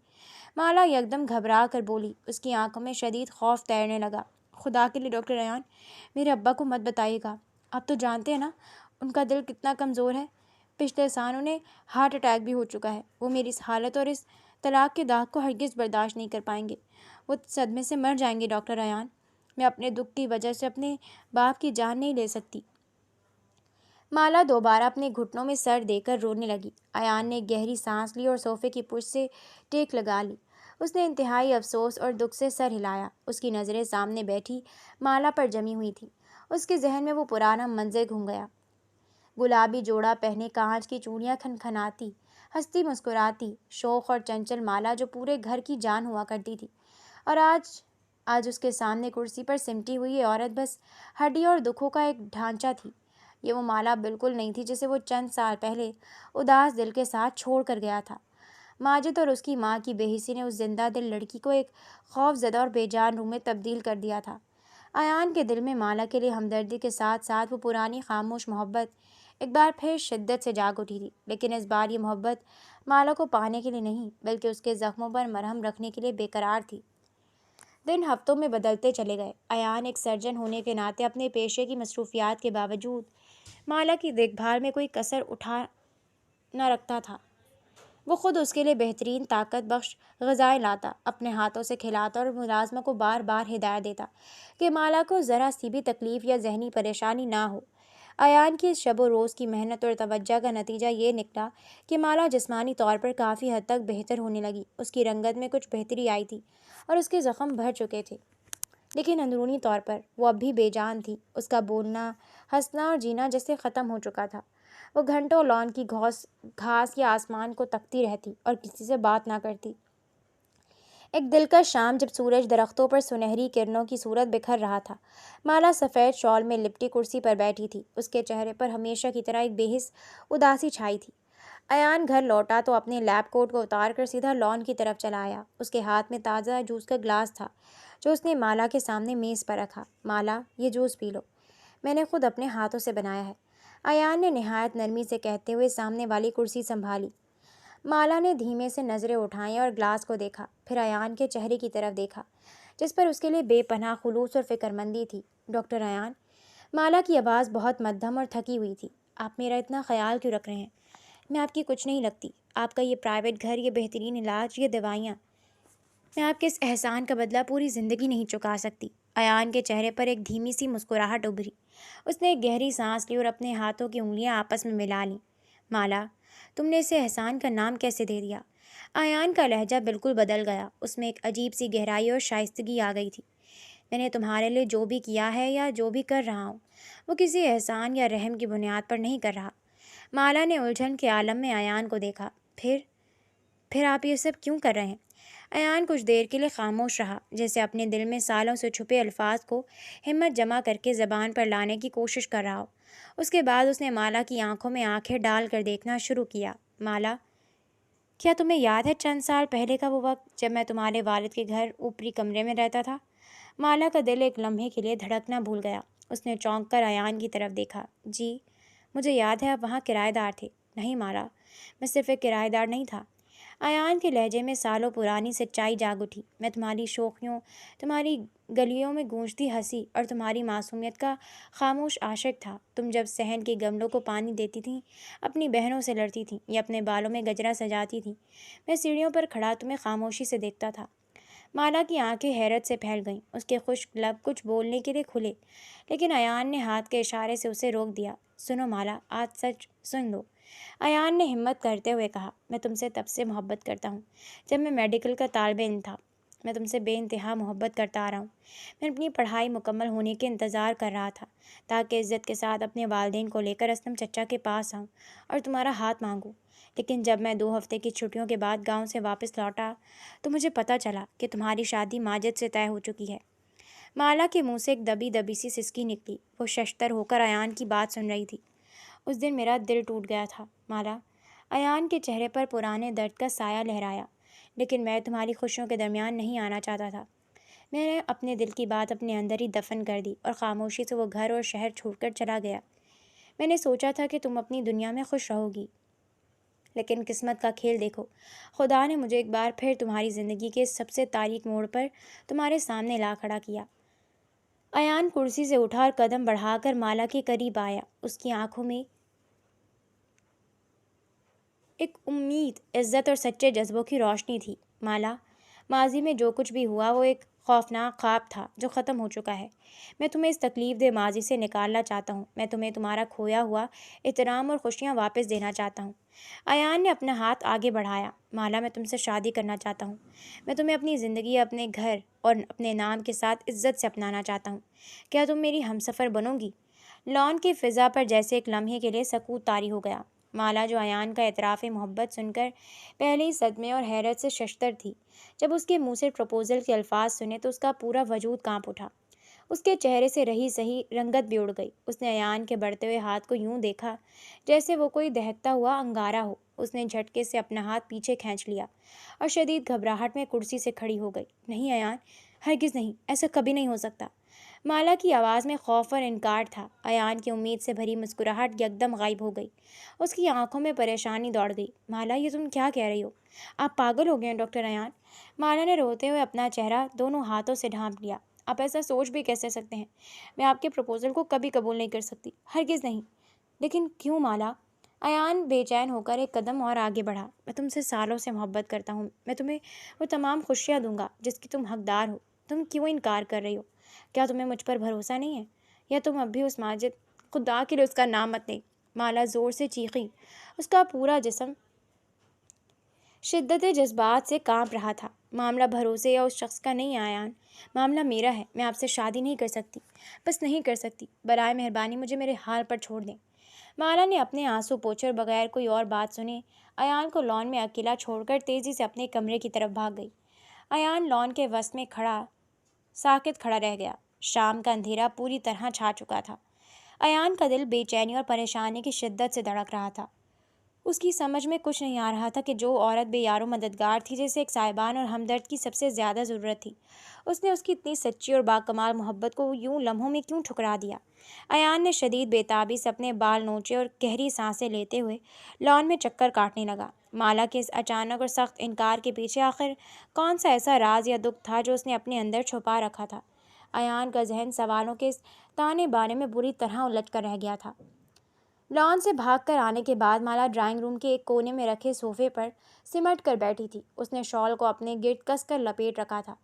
مالا یکدم گھبرا کر بولی۔ اس کی آنکھوں میں شدید خوف تیرنے لگا۔ خدا کے لیے ڈاکٹر ایان، میرے ابا کو مت بتائیے گا۔ آپ تو جانتے ہیں نا ان کا دل کتنا کمزور ہے۔ پچھلے سال انہیں ہارٹ اٹیک بھی ہو چکا ہے۔ وہ میری اس حالت اور اس طلاق کے داغ کو ہرگز برداشت نہیں کر پائیں گے۔ وہ صدمے سے مر جائیں گے ڈاکٹر ایان۔ میں اپنے دکھ کی وجہ سے اپنے باپ کی جان نہیں لے سکتی۔ مالا دوبارہ اپنے گھٹنوں میں سر دے کر رونے لگی۔ ایان نے گہری سانس لی اور صوفے کی پشت سے ٹیک لگا لی۔ اس نے انتہائی افسوس اور دکھ سے سر ہلایا۔ اس کی نظریں سامنے بیٹھی مالا پر جمی ہوئی تھیں۔ اس کے ذہن میں وہ پرانا منظر گھوم گیا۔ گلابی جوڑا پہنے کانچ کی چوڑیاں کھنکھناتی، ہنستی مسکراتی، شوخ اور چنچل مالا جو پورے گھر کی جان ہوا کرتی تھی، اور آج اس کے سامنے کرسی پر سمٹی ہوئی یہ عورت بس ہڈی اور دکھوں کا ایک ڈھانچہ تھی۔ یہ وہ مالا بالکل نہیں تھی جسے وہ چند سال پہلے اداس دل کے ساتھ چھوڑ کر گیا تھا۔ ماجد اور اس کی ماں کی بے حسی نے اس زندہ دل لڑکی کو ایک خوف زدہ اور بے جان روح میں تبدیل کر دیا تھا۔ ایان کے دل میں مالا کے لیے ہمدردی کے ساتھ ساتھ وہ پرانی خاموش محبت ایک بار پھر شدت سے جاگ اٹھی تھی، لیکن اس بار یہ محبت مالا کو پانے کے لیے نہیں بلکہ اس کے زخموں پر مرہم رکھنے کے لیے بے قرار تھی۔ دن ہفتوں میں بدلتے چلے گئے۔ ایان ایک سرجن ہونے کے ناطے اپنے پیشے کی مصروفیات کے باوجود مالا کی دیکھ بھال میں کوئی کسر اٹھا نہ رکھتا تھا۔ وہ خود اس کے لیے بہترین طاقت بخش غذائیں لاتا، اپنے ہاتھوں سے کھلاتا اور ملازمہ کو بار بار ہدایت دیتا کہ مالا کو ذرا سی بھی تکلیف یا ذہنی پریشانی نہ ہو۔ ایان کی اس شب و روز کی محنت اور توجہ کا نتیجہ یہ نکلا کہ مالا جسمانی طور پر کافی حد تک بہتر ہونے لگی۔ اس کی رنگت میں کچھ بہتری آئی تھی اور اس کے زخم بھر چکے تھے، لیکن اندرونی طور پر وہ اب بھی بے جان تھی۔ اس کا بولنا، ہنسنا اور جینا جیسے ختم ہو چکا تھا۔ وہ گھنٹوں لان کی گھاس یا آسمان کو تکتی رہتی اور کسی سے بات نہ کرتی۔ ایک دلکش شام جب سورج درختوں پر سنہری کرنوں کی صورت بکھر رہا تھا، مالا سفید شال میں لپٹی کرسی پر بیٹھی تھی۔ اس کے چہرے پر ہمیشہ کی طرح ایک بے حس اداسی چھائی تھی۔ ایان گھر لوٹا تو اپنے لیب کوٹ کو اتار کر سیدھا لان کی طرف چلا آیا۔ اس کے ہاتھ میں تازہ جوس کا گلاس تھا جو اس نے مالا کے سامنے میز پر رکھا۔ مالا، یہ جوس پی لو، میں نے خود اپنے ہاتھوں سے بنایا ہے، ایان نے نہایت نرمی سے کہتے ہوئے سامنے والی کرسی سنبھالی۔ مالا نے دھیمے سے نظریں اٹھائیں اور گلاس کو دیکھا، پھر ایان کے چہرے کی طرف دیکھا جس پر اس کے لیے بے پناہ خلوص اور فکرمندی تھی۔ ڈاکٹر ایان، مالا کی آواز بہت مدھم اور تھکی ہوئی تھی، آپ میرا اتنا خیال کیوں رکھ رہے ہیں؟ میں آپ کی کچھ نہیں لگتی۔ آپ کا یہ پرائیویٹ گھر، یہ بہترین علاج، یہ دوائیاں، میں آپ کے اس احسان کا بدلہ پوری زندگی نہیں چکا سکتی۔ ایان کے چہرے پر ایک دھیمی سی مسکراہٹ ابھری۔ اس نے ایک گہری سانس لی اور اپنے ہاتھوں کی انگلیاں آپس میں ملا لیں۔ مالا، تم نے اسے احسان کا نام کیسے دے دیا؟ ایان کا لہجہ بالکل بدل گیا، اس میں ایک عجیب سی گہرائی اور شائستگی آ گئی تھی۔ میں نے تمہارے لیے جو بھی کیا ہے یا جو بھی کر رہا ہوں، وہ کسی احسان یا رحم کی بنیاد پر نہیں کر رہا۔ مالا نے الجھن کے عالم میں ایان کو دیکھا۔ پھر آپ یہ سب کیوں کر رہے ہیں؟ ایان کچھ دیر کے لیے خاموش رہا، جیسے اپنے دل میں سالوں سے چھپے الفاظ کو ہمت جمع کر کے زبان پر لانے کی کوشش کر رہا ہو۔ اس کے بعد اس نے مالا کی آنکھوں میں آنکھیں ڈال کر دیکھنا شروع کیا۔ مالا، کیا تمہیں یاد ہے چند سال پہلے کا وہ وقت جب میں تمہارے والد کے گھر اوپری کمرے میں رہتا تھا؟ مالا کا دل ایک لمحے کے لیے دھڑکنا بھول گیا۔ اس نے چونک کر ایان کی طرف دیکھا۔ جی، مجھے یاد ہے آپ وہاں کرایہ دار تھے۔ نہیں مالا، میں صرف ایک کرایہ دار نہیں تھا۔ ایان کے لہجے میں سالوں پرانی سچائی جاگ اٹھی۔ میں تمہاری شوخیوں، تمہاری گلیوں میں گونجتی ہنسی اور تمہاری معصومیت کا خاموش عاشق تھا۔ تم جب صحن کے گملوں کو پانی دیتی تھیں، اپنی بہنوں سے لڑتی تھیں یا اپنے بالوں میں گجرا سجاتی تھیں، میں سیڑھیوں پر کھڑا تمہیں خاموشی سے دیکھتا تھا۔ مالا کی آنکھیں حیرت سے پھیل گئیں۔ اس کے خشک لب کچھ بولنے کے لیے کھلے، لیکن ایان نے ہاتھ کے اشارے سے اسے روک دیا۔ سنو مالا، آج سچ سن لو، ایان نے ہمت کرتے ہوئے کہا۔ میں تم سے تب سے محبت کرتا ہوں جب میں میڈیکل کا طالب علم تھا۔ میں تم سے بے انتہا محبت کرتا آ رہا ہوں۔ میں اپنی پڑھائی مکمل ہونے کے انتظار کر رہا تھا تاکہ عزت کے ساتھ اپنے والدین کو لے کر اسلم چچا کے پاس آؤں اور تمہارا ہاتھ مانگوں۔ لیکن جب میں 2 ہفتے کی چھٹیوں کے بعد گاؤں سے واپس لوٹا تو مجھے پتہ چلا کہ تمہاری شادی ماجد سے طے ہو چکی ہے۔ مالا کے منہ سے ایک دبی دبی سی سسکی نکلی۔ وہ ششتر ہو کر ایان کی بات سن رہی تھی۔ اس دن میرا دل ٹوٹ گیا تھا مالا۔ ایان کے چہرے پر پرانے درد کا سایہ لہرایا۔ لیکن میں تمہاری خوشیوں کے درمیان نہیں آنا چاہتا تھا۔ میں نے اپنے دل کی بات اپنے اندر ہی دفن کر دی اور خاموشی سے وہ گھر اور شہر چھوڑ کر چلا گیا۔ میں نے سوچا تھا کہ تم اپنی دنیا میں خوش رہو گی، لیکن قسمت کا کھیل دیکھو، خدا نے مجھے ایک بار پھر تمہاری زندگی کے سب سے تاریک موڑ پر تمہارے سامنے لا کھڑا کیا۔ ایان کرسی سے اٹھا اور قدم بڑھا کر مالا کے قریب آیا۔ اس کی آنکھوں میں ایک امید، عزت اور سچے جذبوں کی روشنی تھی۔ مالا، ماضی میں جو کچھ بھی ہوا وہ ایک خوفناک خواب تھا جو ختم ہو چکا ہے۔ میں تمہیں اس تکلیف دہ ماضی سے نکالنا چاہتا ہوں۔ میں تمہیں تمہارا کھویا ہوا احترام اور خوشیاں واپس دینا چاہتا ہوں۔ ایان نے اپنا ہاتھ آگے بڑھایا۔ مالا، میں تم سے شادی کرنا چاہتا ہوں۔ میں تمہیں اپنی زندگی، اپنے گھر اور اپنے نام کے ساتھ عزت سے اپنانا چاہتا ہوں۔ کیا تم میری ہمسفر بنو گی؟ لان کی فضا پر جیسے ایک لمحے کے لیے سکوت طاری ہو گیا۔ مالا، جو ایان کا اعتراف محبت سن کر پہلے ہی صدمے اور حیرت سے ششتر تھی، جب اس کے منہ سے پروپوزل کے الفاظ سنے تو اس کا پورا وجود کانپ اٹھا۔ اس کے چہرے سے رہی سہی رنگت بھی اڑ گئی۔ اس نے ایان کے بڑھتے ہوئے ہاتھ کو یوں دیکھا جیسے وہ کوئی دہکتا ہوا انگارہ ہو۔ اس نے جھٹکے سے اپنا ہاتھ پیچھے کھینچ لیا اور شدید گھبراہٹ میں کرسی سے کھڑی ہو گئی۔ نہیں ایان، ہرگز نہیں، ایسا کبھی نہیں ہو سکتا۔ مالا کی آواز میں خوف اور انکار تھا۔ ایان کی امید سے بھری مسکراہٹ یکدم غائب ہو گئی۔ اس کی آنکھوں میں پریشانی دوڑ گئی۔ مالا، یہ تم کیا کہہ رہی ہو؟ آپ پاگل ہو گئے ہیں ڈاکٹر ایان۔ مالا نے روتے ہوئے اپنا چہرہ دونوں ہاتھوں سے ڈھانپ لیا۔ آپ ایسا سوچ بھی کیسے سکتے ہیں؟ میں آپ کے پروپوزل کو کبھی قبول نہیں کر سکتی، ہرگز نہیں۔ لیکن کیوں مالا؟ ایان بے چین ہو کر ایک قدم اور آگے بڑھا۔ میں تم سے سالوں سے محبت کرتا ہوں۔ میں تمہیں وہ تمام خوشیاں دوں گا جس کی تم حقدار ہو۔ تم کیوں انکار کر رہی ہو؟ کیا تمہیں مجھ پر بھروسہ نہیں ہے؟ یا تم اب بھی اس ماجد؟ خدا کے لیے اس کا نام مت لیں۔ مالا زور سے چیخی۔ اس کا پورا جسم شدت جذبات سے کانپ رہا تھا۔ معاملہ بھروسے یا اس شخص کا نہیں ایان، معاملہ میرا ہے۔ میں آپ سے شادی نہیں کر سکتی، بس نہیں کر سکتی۔ برائے مہربانی مجھے میرے حال پر چھوڑ دیں۔ مالا نے اپنے آنسو پوچھے اور بغیر کوئی اور بات سنے ایان کو لان میں اکیلا چھوڑ کر تیزی سے اپنے کمرے کی طرف بھاگ گئی۔ ایان لان کے وسط میں ساکت کھڑا رہ گیا۔ شام کا اندھیرا پوری طرح چھا چکا تھا۔ ایان کا دل بے چینی اور پریشانی کی شدت سے دھڑک رہا تھا۔ اس کی سمجھ میں کچھ نہیں آ رہا تھا کہ جو عورت بے یار و مددگار تھی، جیسے ایک صاحبان اور ہمدرد کی سب سے زیادہ ضرورت تھی، اس نے اس کی اتنی سچی اور باکمال محبت کو یوں لمحوں میں کیوں ٹھکرا دیا۔ ایان نے شدید بےتابی سے اپنے بال نوچے اور گہری سانسیں لیتے ہوئے لان میں چکر کاٹنے لگا۔ مالا کے اس اچانک اور سخت انکار کے پیچھے آخر کون سا ایسا راز یا دکھ تھا جو اس نے اپنے اندر چھپا رکھا تھا؟ ایان کا ذہن سوالوں کے اس تانے بانے میں بری طرح الجھ کر رہ گیا تھا۔ لان سے بھاگ کر آنے کے بعد مالا ڈرائنگ روم کے ایک کونے میں رکھے صوفے پر سمٹ کر بیٹھی تھی۔ اس نے شال کو اپنے گرد کس کر لپیٹ رکھا تھا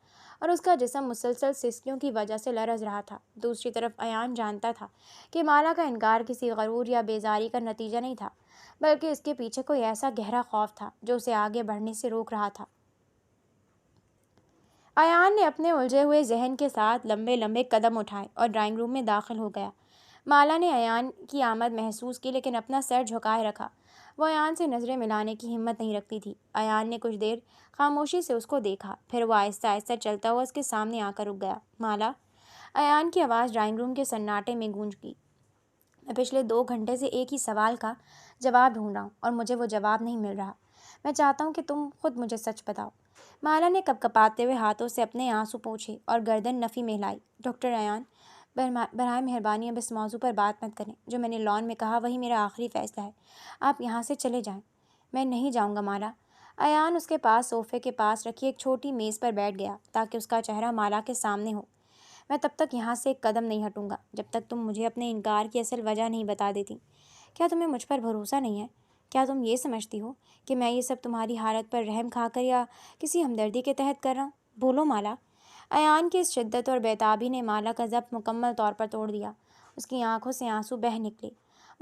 اور اس کا جسم مسلسل سسکیوں کی وجہ سے لرز رہا تھا۔ دوسری طرف ایان جانتا تھا کہ مالا کا انکار کسی غرور یا بیزاری کا نتیجہ نہیں تھا، بلکہ اس کے پیچھے کوئی ایسا گہرا خوف تھا جو اسے آگے بڑھنے سے روک رہا تھا۔ ایان نے اپنے الجھے ہوئے ذہن کے ساتھ لمبے لمبے قدم اٹھائے اور ڈرائنگ روم میں داخل ہو گیا۔ مالا نے ایان کی آمد محسوس کی، لیکن اپنا سر جھکائے رکھا۔ وہ ایان سے نظریں ملانے کی ہمت نہیں رکھتی تھی۔ ایان نے کچھ دیر خاموشی سے اس کو دیکھا، پھر وہ آہستہ آہستہ چلتا ہوا اس کے سامنے آ کر رک گیا۔ مالا، ایان کی آواز ڈرائنگ روم کے سناٹے میں گونج گئی۔ میں پچھلے 2 گھنٹے سے ایک ہی سوال کا جواب ڈھونڈ رہا ہوں اور مجھے وہ جواب نہیں مل رہا۔ میں چاہتا ہوں کہ تم خود مجھے سچ بتاؤ۔ مالا نے کپ کپاتے ہوئے ہاتھوں سے اپنے آنسو پوچھے اور گردن نفی میں ہلائی۔ ڈاکٹر ایان، برائے مہربانی اب اس موضوع پر بات مت کریں۔ جو میں نے لان میں کہا وہی میرا آخری فیصلہ ہے۔ آپ یہاں سے چلے جائیں۔ میں نہیں جاؤں گا مالا۔ ایان اس کے پاس صوفے کے پاس رکھی ایک چھوٹی میز پر بیٹھ گیا تاکہ اس کا چہرہ مالا کے سامنے ہو۔ میں تب تک یہاں سے ایک قدم نہیں ہٹوں گا جب تک تم مجھے اپنے انکار کی اصل وجہ نہیں بتا دیتی۔ کیا تمہیں مجھ پر بھروسہ نہیں ہے؟ کیا تم یہ سمجھتی ہو کہ میں یہ سب تمہاری حالت پر رحم کھا کر یا کسی ہمدردی کے تحت کر رہا ہوں؟ بولو مالا۔ ایان کی اس شدت اور بیتابی نے مالا کا ضبط مکمل طور پر توڑ دیا۔ اس کی آنکھوں سے آنسو بہہ نکلے۔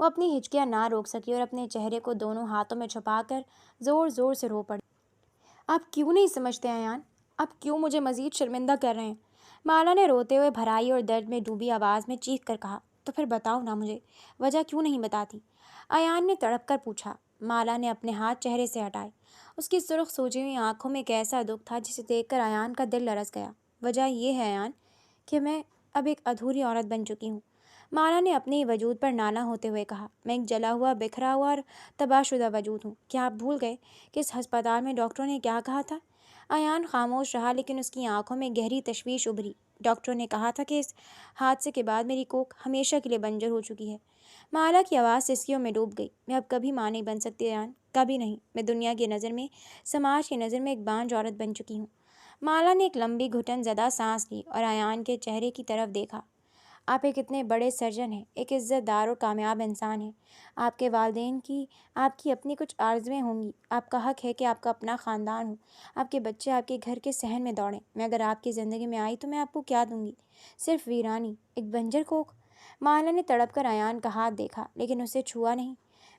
وہ اپنی ہچکیاں نہ روک سکی اور اپنے چہرے کو دونوں ہاتھوں میں چھپا کر زور زور سے رو پڑی۔ آپ کیوں نہیں سمجھتے ایان؟ آپ کیوں مجھے مزید شرمندہ کر رہے ہیں؟ مالا نے روتے ہوئے بھرائی اور درد میں ڈوبی آواز میں چیخ کر کہا۔ تو پھر بتاؤ نا مجھے، وجہ کیوں نہیں بتاتی؟ ایان نے تڑپ کر پوچھا۔ مالا نے اپنے ہاتھ چہرے سے ہٹائے۔ اس کی سرخ سوجی ہوئی آنکھوں میں ایک ایسا دکھ تھا جسے دیکھ کر ایان کا دل لرز گیا۔ وجہ یہ ہے ایان کہ میں اب ایک ادھوری عورت بن چکی ہوں۔ مالا نے اپنے وجود پر نالا ہوتے ہوئے کہا۔ میں ایک جلا ہوا، بکھرا ہوا اور تباہ شدہ وجود ہوں۔ کیا آپ بھول گئے کہ اس ہسپتال میں ڈاکٹروں نے کیا کہا تھا؟ ایان خاموش رہا، لیکن اس کی آنکھوں میں گہری تشویش ابھری۔ ڈاکٹروں نے کہا تھا کہ اس حادثے کے بعد میری کوکھ ہمیشہ کے لیے بنجر ہو چکی ہے۔ مالا کی آواز سسکیوں میں ڈوب گئی۔ میں اب کبھی ماں نہیں بن سکتی ایان، کبھی نہیں۔ میں دنیا کی نظر میں، سماج کی نظر میں ایک بانجھ عورت بن چکی ہوں۔ مالا نے ایک لمبی گھٹن زدہ سانس لی اور ایان کے چہرے کی طرف دیکھا۔ آپ ایک اتنے بڑے سرجن ہیں، ایک عزت دار اور کامیاب انسان ہیں۔ آپ کے والدین کی، آپ کی اپنی کچھ آرزویں ہوں گی۔ آپ کا حق ہے کہ آپ کا اپنا خاندان ہو، آپ کے بچے آپ کے گھر کے صحن میں دوڑیں۔ میں اگر آپ کی زندگی میں آئی تو میں آپ کو کیا دوں گی؟ صرف ویرانی، ایک بنجر کوکھ؟ مالا نے تڑپ کر ایان کا ہاتھ دیکھا، لیکن اسے چھوا نہیں۔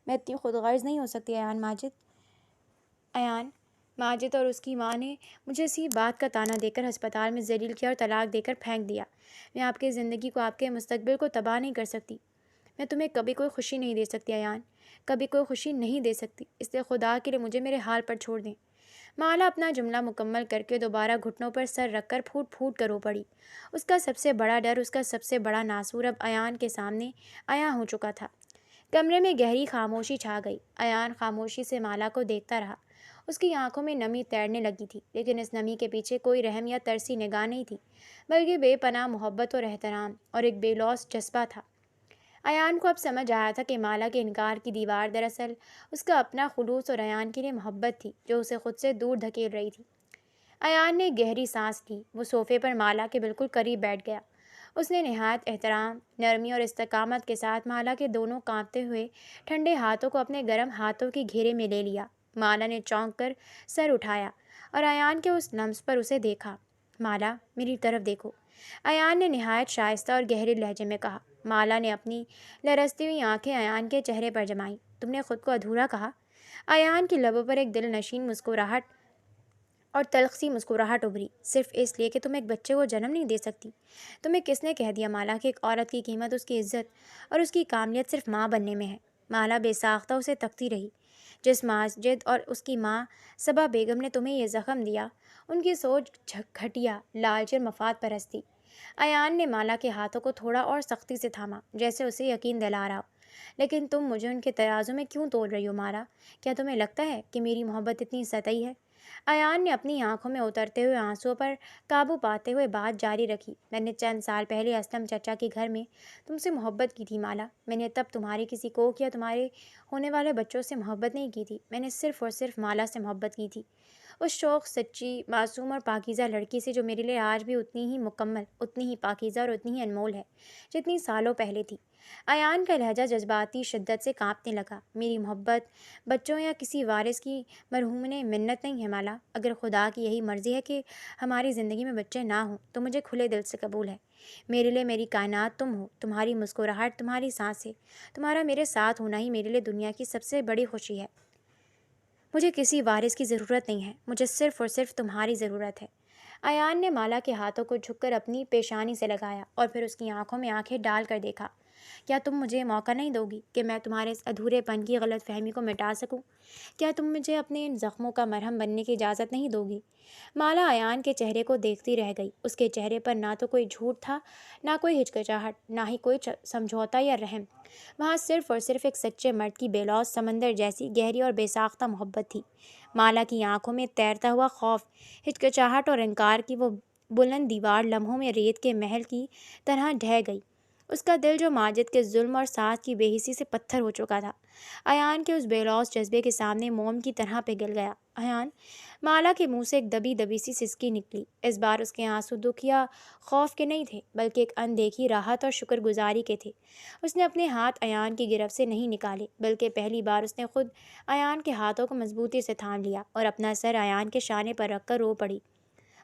میں اتنی خود غرض نہیں ہو سکتی ایان ماجد اور اس کی ماں نے مجھے اسی بات کا طعنہ دے کر ہسپتال میں ذلیل کیا اور طلاق دے کر پھینک دیا۔ میں آپ کی زندگی کو، آپ کے مستقبل کو تباہ نہیں کر سکتی۔ میں تمہیں کبھی کوئی خوشی نہیں دے سکتی ایان، کبھی کوئی خوشی نہیں دے سکتی۔ اس لیے خدا کے لیے مجھے میرے حال پر چھوڑ دیں۔ مالا اپنا جملہ مکمل کر کے دوبارہ گھٹنوں پر سر رکھ کر پھوٹ پھوٹ کر رو پڑی۔ اس کا سب سے بڑا ڈر، اس کا سب سے بڑا ناسور اب ایان کے سامنے عیاں ہو چکا تھا۔ کمرے میں گہری خاموشی چھا گئی۔ ایان خاموشی سے مالا کو دیکھتا رہا۔ اس کی آنکھوں میں نمی تیرنے لگی تھی، لیکن اس نمی کے پیچھے کوئی رحم یا ترسی نگاہ نہیں تھی، بلکہ بے پناہ محبت اور احترام اور ایک بے لوث جذبہ تھا۔ ایان کو اب سمجھ آیا تھا کہ مالا کے انکار کی دیوار دراصل اس کا اپنا خلوص اور ایان کے لیے محبت تھی جو اسے خود سے دور دھکیل رہی تھی۔ ایان نے گہری سانس لی۔ وہ صوفے پر مالا کے بالکل قریب بیٹھ گیا۔ اس نے نہایت احترام، نرمی اور استقامت کے ساتھ مالا کے دونوں کانپتے ہوئے ٹھنڈے ہاتھوں کو اپنے گرم ہاتھوں کے گھیرے میں لے لیا۔ مالا نے چونک کر سر اٹھایا اور ایان کے اس لمس پر اسے دیکھا۔ مالا، میری طرف دیکھو، ایان نے نہایت شائستہ اور گہرے لہجے میں کہا۔ مالا نے اپنی لرزتی ہوئی آنکھیں ایان کے چہرے پر جمائیں۔ تم نے خود کو ادھورا کہا؟ ایان کی لبوں پر ایک دل نشین مسکراہٹ اور تلخ سی مسکراہٹ ابھری۔ صرف اس لیے کہ تم ایک بچے کو جنم نہیں دے سکتی؟ تمہیں کس نے کہہ دیا مالا کہ ایک عورت کی قیمت اس کی عزت اور اس کی کاملیت صرف ماں بننے میں ہے؟ مالا بے ساختہ اسے تکتی رہی۔ جس ماجد اور اس کی ماں صبا بیگم نے تمہیں یہ زخم دیا، ان کی سوچ گھٹیا، لالچی اور مفاد پرست تھی۔ ایان نے مالا کے ہاتھوں کو تھوڑا اور سختی سے تھاما، جیسے اسے یقین دلا رہا ہو۔ لیکن تم مجھے ان کے ترازو میں کیوں تول رہی ہو مالا؟ کیا تمہیں لگتا ہے کہ میری محبت اتنی سطحی ہے؟ ایان نے اپنی آنکھوں میں اترتے ہوئے آنسوؤں پر قابو پاتے ہوئے بات جاری رکھی۔ میں نے چند سال پہلے اسلم چچا کے گھر میں تم سے محبت کی تھی مالا۔ میں نے تب تمہاری کسی کوکھ یا تمہارے ہونے والے بچوں سے محبت نہیں کی تھی۔ میں نے صرف اور صرف مالا سے محبت کی تھی۔ اس شوق سچی معصوم اور پاکیزہ لڑکی سے جو میرے لیے آج بھی اتنی ہی مکمل، اتنی ہی پاکیزہ اور اتنی ہی انمول ہے جتنی سالوں پہلے تھی۔ ایان کا لہجہ جذباتی شدت سے کانپنے لگا۔ میری محبت بچوں یا کسی وارث کی مرحوم منت نہیں ہے مالا۔ اگر خدا کی یہی مرضی ہے کہ ہماری زندگی میں بچے نہ ہوں تو مجھے کھلے دل سے قبول ہے۔ میرے لیے میری کائنات تم ہو، تمہاری مسکراہٹ، تمہاری سانسیں، تمہارا میرے ساتھ ہونا ہی میرے لیے دنیا کی سب سے بڑی خوشی ہے۔ مجھے کسی وارث کی ضرورت نہیں ہے، مجھے صرف اور صرف تمہاری ضرورت ہے۔ ایان نے مالا کے ہاتھوں کو جھک کر اپنی پیشانی سے لگایا اور پھر اس کی آنکھوں میں آنکھیں ڈال کر دیکھا۔ کیا تم مجھے موقع نہیں دو گی کہ میں تمہارے اس ادھورے پن کی غلط فہمی کو مٹا سکوں؟ کیا تم مجھے اپنے ان زخموں کا مرہم بننے کی اجازت نہیں دو گی؟ مالا ایان کے چہرے کو دیکھتی رہ گئی۔ اس کے چہرے پر نہ تو کوئی جھوٹ تھا، نہ کوئی ہچکچاہٹ، نہ ہی کوئی سمجھوتا یا رحم۔ وہاں صرف اور صرف ایک سچے مرد کی بے لوث سمندر جیسی گہری اور بے ساختہ محبت تھی۔ مالا کی آنکھوں میں تیرتا ہوا خوف، ہچکچاہٹ اور انکار کی وہ بلند دیوار لمحوں میں ریت کے محل کی طرح ڈھہ گئی۔ اس کا دل جو ماجد کے ظلم اور ساس کی بے حسی سے پتھر ہو چکا تھا، ایان کے اس بے لوث جذبے کے سامنے موم کی طرح پگھل گیا۔ ایان، مالا کے منہ سے ایک دبی دبی سی سسکی نکلی۔ اس بار اس کے آنسو دکھ یا خوف کے نہیں تھے، بلکہ ایک اندیکھی راحت اور شکر گزاری کے تھے۔ اس نے اپنے ہاتھ ایان کی گرفت سے نہیں نکالے، بلکہ پہلی بار اس نے خود ایان کے ہاتھوں کو مضبوطی سے تھام لیا اور اپنا سر ایان کے شانے پر رکھ کر رو پڑی۔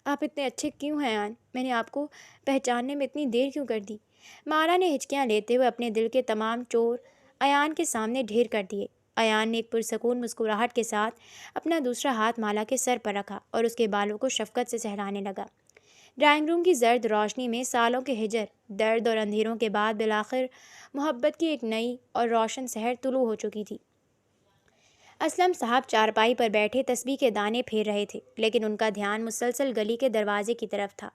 آپ اتنے اچھے کیوں ہیں ایان؟ میں نے آپ کو پہچاننے میں اتنی دیر کیوں کر دی؟ مالا نے ہچکیاں لیتے ہوئے اپنے دل کے تمام چور ایان کے سامنے ڈھیر کر دیے۔ ایان نے ایک پرسکون مسکراہٹ کے ساتھ اپنا دوسرا ہاتھ مالا کے سر پر رکھا اور اس کے بالوں کو شفقت سے سہلانے لگا۔ ڈرائنگ روم کی زرد روشنی میں سالوں کے ہجر، درد اور اندھیروں کے بعد بالآخر محبت کی ایک نئی اور روشن سحر طلوع ہو چکی تھی۔ اسلم صاحب چارپائی پر بیٹھے تسبیح کے دانے پھیر رہے تھے، لیکن ان کا دھیان مسلسل گلی کے دروازے کی طرف تھا۔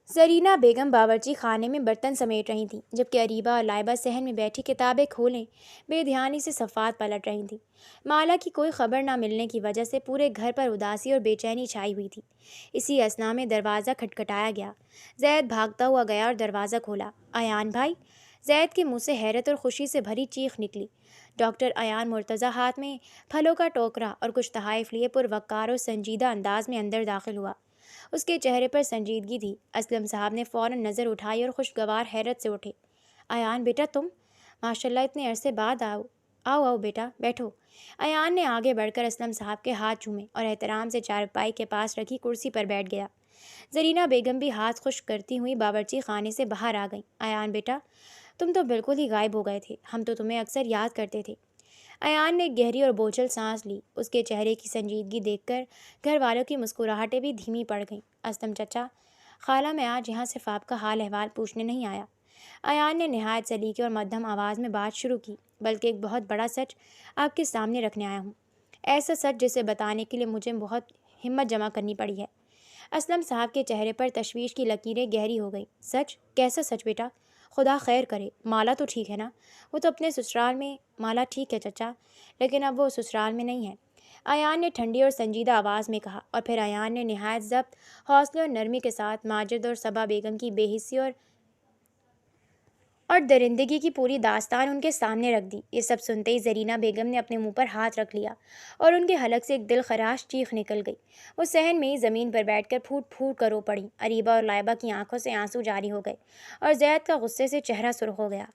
زرینہ بیگم باورچی خانے میں برتن سمیٹ رہی تھیں، جبکہ اریبہ اور لائبہ صحن میں بیٹھی کتابیں کھولیں بے دھیانی سے صفحات پلٹ رہی تھیں۔ مالا کی کوئی خبر نہ ملنے کی وجہ سے پورے گھر پر اداسی اور بے چینی چھائی ہوئی تھی۔ اسی اثنا میں دروازہ کھٹکھٹایا گیا۔ زید بھاگتا ہوا گیا اور دروازہ کھولا۔ ایان بھائی! زید کے منہ سے حیرت اور خوشی سے بھری چیخ نکلی۔ ڈاکٹر ایان مرتضیٰ ہاتھ میں پھلوں کا ٹوکرا اور کچھ تحائف لیے پروقار اور سنجیدہ انداز میں اندر داخل ہوا۔ اس کے چہرے پر سنجیدگی تھی۔ اسلم صاحب نے فوراً نظر اٹھائی اور خوشگوار حیرت سے اٹھے۔ ایان بیٹا تم؟ ماشاءاللہ اتنے عرصے بعد آؤ بیٹا بیٹھو۔ ایان نے آگے بڑھ کر اسلم صاحب کے ہاتھ چومے اور احترام سے چارپائی کے پاس رکھی کرسی پر بیٹھ گیا۔ زرینہ بیگم بھی ہاتھ خشک کرتی ہوئی باورچی خانے سے باہر آ گئیں۔ ایان بیٹا تم تو بالکل ہی غائب ہو گئے تھے، ہم تو تمہیں اکثر یاد کرتے تھے۔ ایان نے گہری اور بوجھل سانس لی۔ اس کے چہرے کی سنجیدگی دیکھ کر گھر والوں کی مسکراہٹیں بھی دھیمی پڑ گئیں۔ اسلم چچا، خالہ میں آج یہاں صرف آپ کا حال احوال پوچھنے نہیں آیا۔ ایان نے نہایت سلیقے اور مدھم آواز میں بات شروع کی، بلکہ ایک بہت بڑا سچ آپ کے سامنے رکھنے آیا ہوں۔ ایسا سچ جسے بتانے کے لیے مجھے بہت ہمت جمع کرنی پڑی ہے۔ اسلم صاحب کے چہرے پر تشویش کی لکیریں گہری ہو گئیں۔ سچ؟ کیسا سچ بیٹا؟ خدا خیر کرے، مالا تو ٹھیک ہے نا؟ وہ تو اپنے سسرال میں… مالا ٹھیک ہے چچا، لیکن اب وہ سسرال میں نہیں ہے، ایان نے ٹھنڈی اور سنجیدہ آواز میں کہا، اور پھر ایان نے نہایت ضبط، حوصلے اور نرمی کے ساتھ ماجد اور صبا بیگم کی بے حسی اور درندگی کی پوری داستان ان کے سامنے رکھ دی۔ یہ سب سنتے ہی زرینہ بیگم نے اپنے منہ پر ہاتھ رکھ لیا اور ان کے حلق سے ایک دل خراش چیخ نکل گئی۔ وہ صحن میں ہی زمین پر بیٹھ کر پھوٹ پھوٹ کر رو پڑیں۔ اریبہ اور لائبہ کی آنکھوں سے آنسو جاری ہو گئے اور زید کا غصے سے چہرہ سرخ ہو گیا۔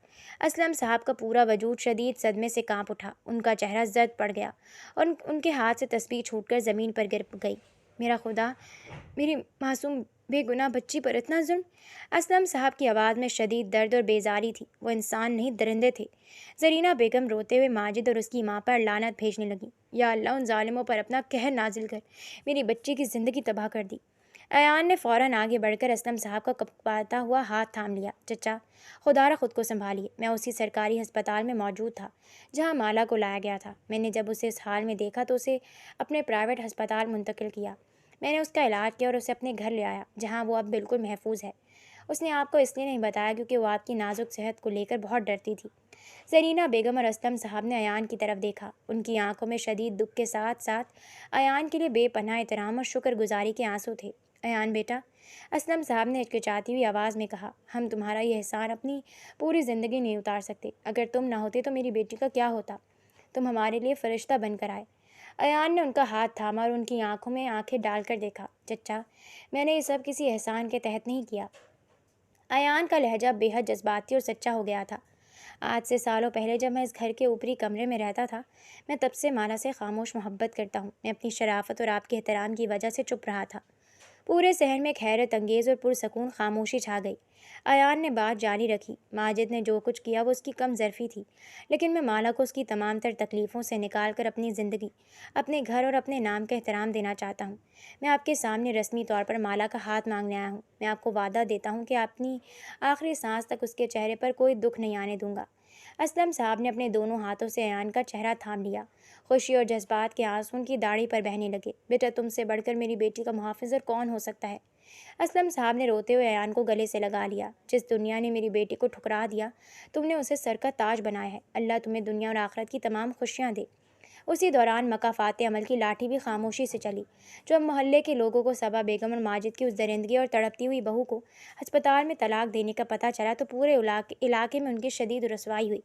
اسلم صاحب کا پورا وجود شدید صدمے سے کانپ اٹھا۔ ان کا چہرہ زرد پڑ گیا اور ان کے ہاتھ سے تسبیح چھوٹ کر زمین پر گر گئی۔ میرا خدا، میری معصوم بے گناہ بچی پر اتنا ظلم! اسلم صاحب کی آواز میں شدید درد اور بیزاری تھی۔ وہ انسان نہیں، درندے تھے۔ زرینہ بیگم روتے ہوئے ماجد اور اس کی ماں پر لعنت بھیجنے لگیں۔ یا اللہ، ان ظالموں پر اپنا قہر نازل کر، میری بچی کی زندگی تباہ کر دی۔ ایان نے فوراً آگے بڑھ کر اسلم صاحب کا کپکپاتا ہوا ہاتھ تھام لیا۔ چچا، خدا را خود کو سنبھالیے، میں اسی سرکاری ہسپتال میں موجود تھا جہاں مالا کو لایا گیا تھا۔ میں نے جب اسے اس حال میں دیکھا تو اسے اپنے پرائیویٹ ہسپتال منتقل کیا۔ میں نے اس کا علاج کیا اور اسے اپنے گھر لے آیا، جہاں وہ اب بالکل محفوظ ہے۔ اس نے آپ کو اس لیے نہیں بتایا کیونکہ وہ آپ کی نازک صحت کو لے کر بہت ڈرتی تھی۔ زرینہ بیگم اور اسلم صاحب نے ایان کی طرف دیکھا۔ ان کی آنکھوں میں شدید دکھ کے ساتھ ساتھ ایان کے لیے بے پناہ احترام اور شکر گزاری کے آنسو تھے۔ ایان بیٹا، اسلم صاحب نے ہچکچاتی ہوئی آواز میں کہا، ہم تمہارا یہ احسان اپنی پوری زندگی نہیں اتار سکتے۔ اگر تم نہ ہوتے تو میری بیٹی کا کیا ہوتا؟ تم ہمارے لیے فرشتہ بن کر آئے۔ ایان نے ان کا ہاتھ تھاما اور ان کی آنکھوں میں آنکھیں ڈال کر دیکھا۔ چچا، میں نے یہ سب کسی احسان کے تحت نہیں کیا۔ ایان کا لہجہ بے حد جذباتی اور سچا ہو گیا تھا۔ آج سے سالوں پہلے جب میں اس گھر کے اوپری کمرے میں رہتا تھا، میں تب سے مالا سے خاموش محبت کرتا ہوں۔ میں اپنی شرافت اور آپ کے احترام کی وجہ سے چپ رہا تھا۔ پورے صحن میں ایک حیرت انگیز اور پرسکون خاموشی چھا گئی۔ ایان نے بات جاری رکھی۔ ماجد نے جو کچھ کیا وہ اس کی کم ظرفی تھی، لیکن میں مالا کو اس کی تمام تر تکلیفوں سے نکال کر اپنی زندگی، اپنے گھر اور اپنے نام کا احترام دینا چاہتا ہوں۔ میں آپ کے سامنے رسمی طور پر مالا کا ہاتھ مانگنے آیا ہوں۔ میں آپ کو وعدہ دیتا ہوں کہ اپنی آخری سانس تک اس کے چہرے پر کوئی دکھ نہیں آنے دوں گا۔ اسلم صاحب نے اپنے دونوں ہاتھوں سے ایان کا چہرہ تھام لیا۔ خوشی اور جذبات کے آنسو ان کی داڑھی پر بہنے لگے۔ بیٹا، تم سے بڑھ کر میری بیٹی کا محافظ اور کون ہو سکتا ہے؟ اسلم صاحب نے روتے ہوئے ایان کو گلے سے لگا لیا۔ جس دنیا نے میری بیٹی کو ٹھکرا دیا، تم نے اسے سر کا تاج بنایا ہے۔ اللہ تمہیں دنیا اور آخرت کی تمام خوشیاں دے۔ اسی دوران مکافات عمل کی لاٹھی بھی خاموشی سے چلی۔ جب محلے کے لوگوں کو صبا بیگم اور ماجد کی اس درندگی اور تڑپتی ہوئی بہو کو ہسپتال میں طلاق دینے کا پتہ چلا تو پورے علاقے میں ان کی شدید رسوائی ہوئی۔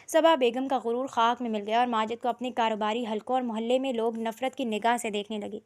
صبا بیگم کا غرور خاک میں مل گیا اور ماجد کو اپنے کاروباری حلقوں اور محلے میں لوگ نفرت کی نگاہ سے دیکھنے لگے۔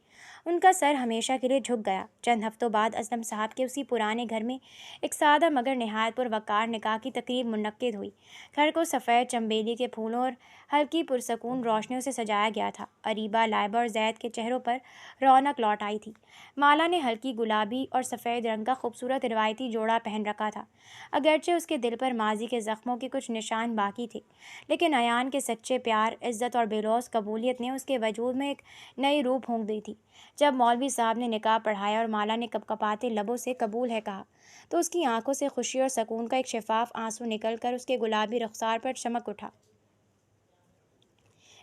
ان کا سر ہمیشہ کے لیے جھک گیا۔ چند ہفتوں بعد اسلم صاحب کے اسی پرانے گھر میں ایک سادہ مگر نہایت پروقار نکاح کی تقریب منعقد ہوئی۔ گھر کو سفید چنبیلی کے پھولوں اور ہلکی پرسکون روشنیوں سے سجایا گیا تھا۔ اریبہ، لائبہ اور زید کے چہروں پر رونق لوٹ آئی تھی۔ مالا نے ہلکی گلابی اور سفید رنگ کا خوبصورت روایتی جوڑا پہن رکھا تھا۔ اگرچہ اس کے دل پر ماضی کے زخموں کے کچھ نشان باقی تھے، لیکن ایان کے سچے پیار، عزت اور بے لوث قبولیت نے اس کے وجود میں ایک نئی روح پھونک دی تھی۔ جب مولوی صاحب نے نکاح پڑھایا اور مالا نے کپکپاتے لبوں سے قبول ہے کہا، تو اس کی آنکھوں سے خوشی اور سکون کا ایک شفاف آنسو نکل کر اس کے گلابی رخسار پر چمک اٹھا۔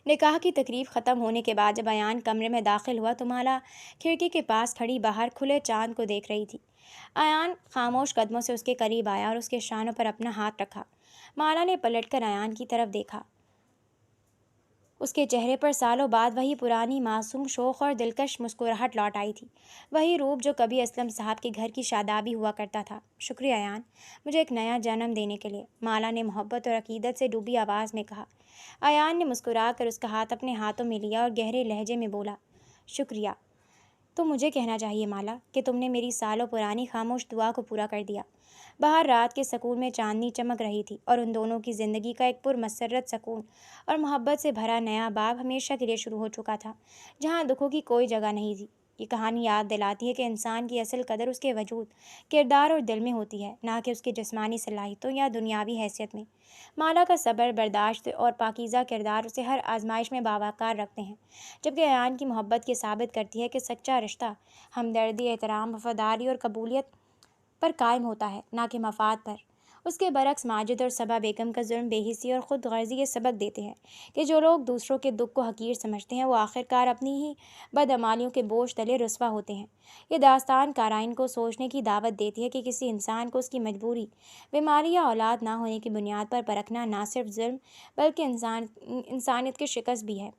نکاح کی تقریب ختم ہونے کے بعد جب ایان کمرے میں داخل ہوا تو مالا کھڑکی کے پاس کھڑی باہر کھلے چاند کو دیکھ رہی تھی۔ ایان خاموش قدموں سے اس کے قریب آیا اور اس کے شانوں پر اپنا ہاتھ رکھا۔ مالا نے پلٹ کر ایان کی طرف دیکھا۔ اس کے چہرے پر سالوں بعد وہی پرانی معصوم شوق اور دلکش مسکراہٹ لوٹ آئی تھی، وہی روپ جو کبھی اسلم صاحب کے گھر کی شادابی ہوا کرتا تھا۔ شکریہ ایان، مجھے ایک نیا جنم دینے کے لیے، مالا نے محبت اور عقیدت سے ڈوبی آواز میں کہا۔ ایان نے مسکرا کر اس کا ہاتھ اپنے ہاتھوں میں لیا اور گہرے لہجے میں بولا، شکریہ۔ تو مجھے کہنا چاہیے مالا کہ تم نے میری سالوں پرانی خاموش دعا کو پورا کر دیا۔ باہر رات کے سکون میں چاندنی چمک رہی تھی اور ان دونوں کی زندگی کا ایک پرمسرت سکون اور محبت سے بھرا نیا باب ہمیشہ کے لیے شروع ہو چکا تھا، جہاں دکھوں کی کوئی جگہ نہیں تھی۔ یہ کہانی یاد دلاتی ہے کہ انسان کی اصل قدر اس کے وجود، کردار اور دل میں ہوتی ہے، نہ کہ اس کی جسمانی صلاحیتوں یا دنیاوی حیثیت میں۔ مالا کا صبر، برداشت اور پاکیزہ کردار اسے ہر آزمائش میں باوقار رکھتے ہیں، جبکہ ایان کی محبت یہ ثابت کرتی ہے کہ سچا رشتہ ہمدردی، احترام، وفاداری اور قبولیت پر قائم ہوتا ہے، نہ کہ مفاد پر۔ اس کے برعکس ماجد اور صبا بیگم کا ظلم، بے حسی اور خود غرضی یہ سبق دیتے ہیں کہ جو لوگ دوسروں کے دکھ کو حقیر سمجھتے ہیں وہ آخرکار اپنی ہی بدعمالیوں کے بوجھ تلے رسوا ہوتے ہیں۔ یہ داستان قارئین کو سوچنے کی دعوت دیتی ہے کہ کسی انسان کو اس کی مجبوری، بیماری یا اولاد نہ ہونے کی بنیاد پر پرکھنا نہ صرف ظلم بلکہ انسانیت کی شکست بھی ہے۔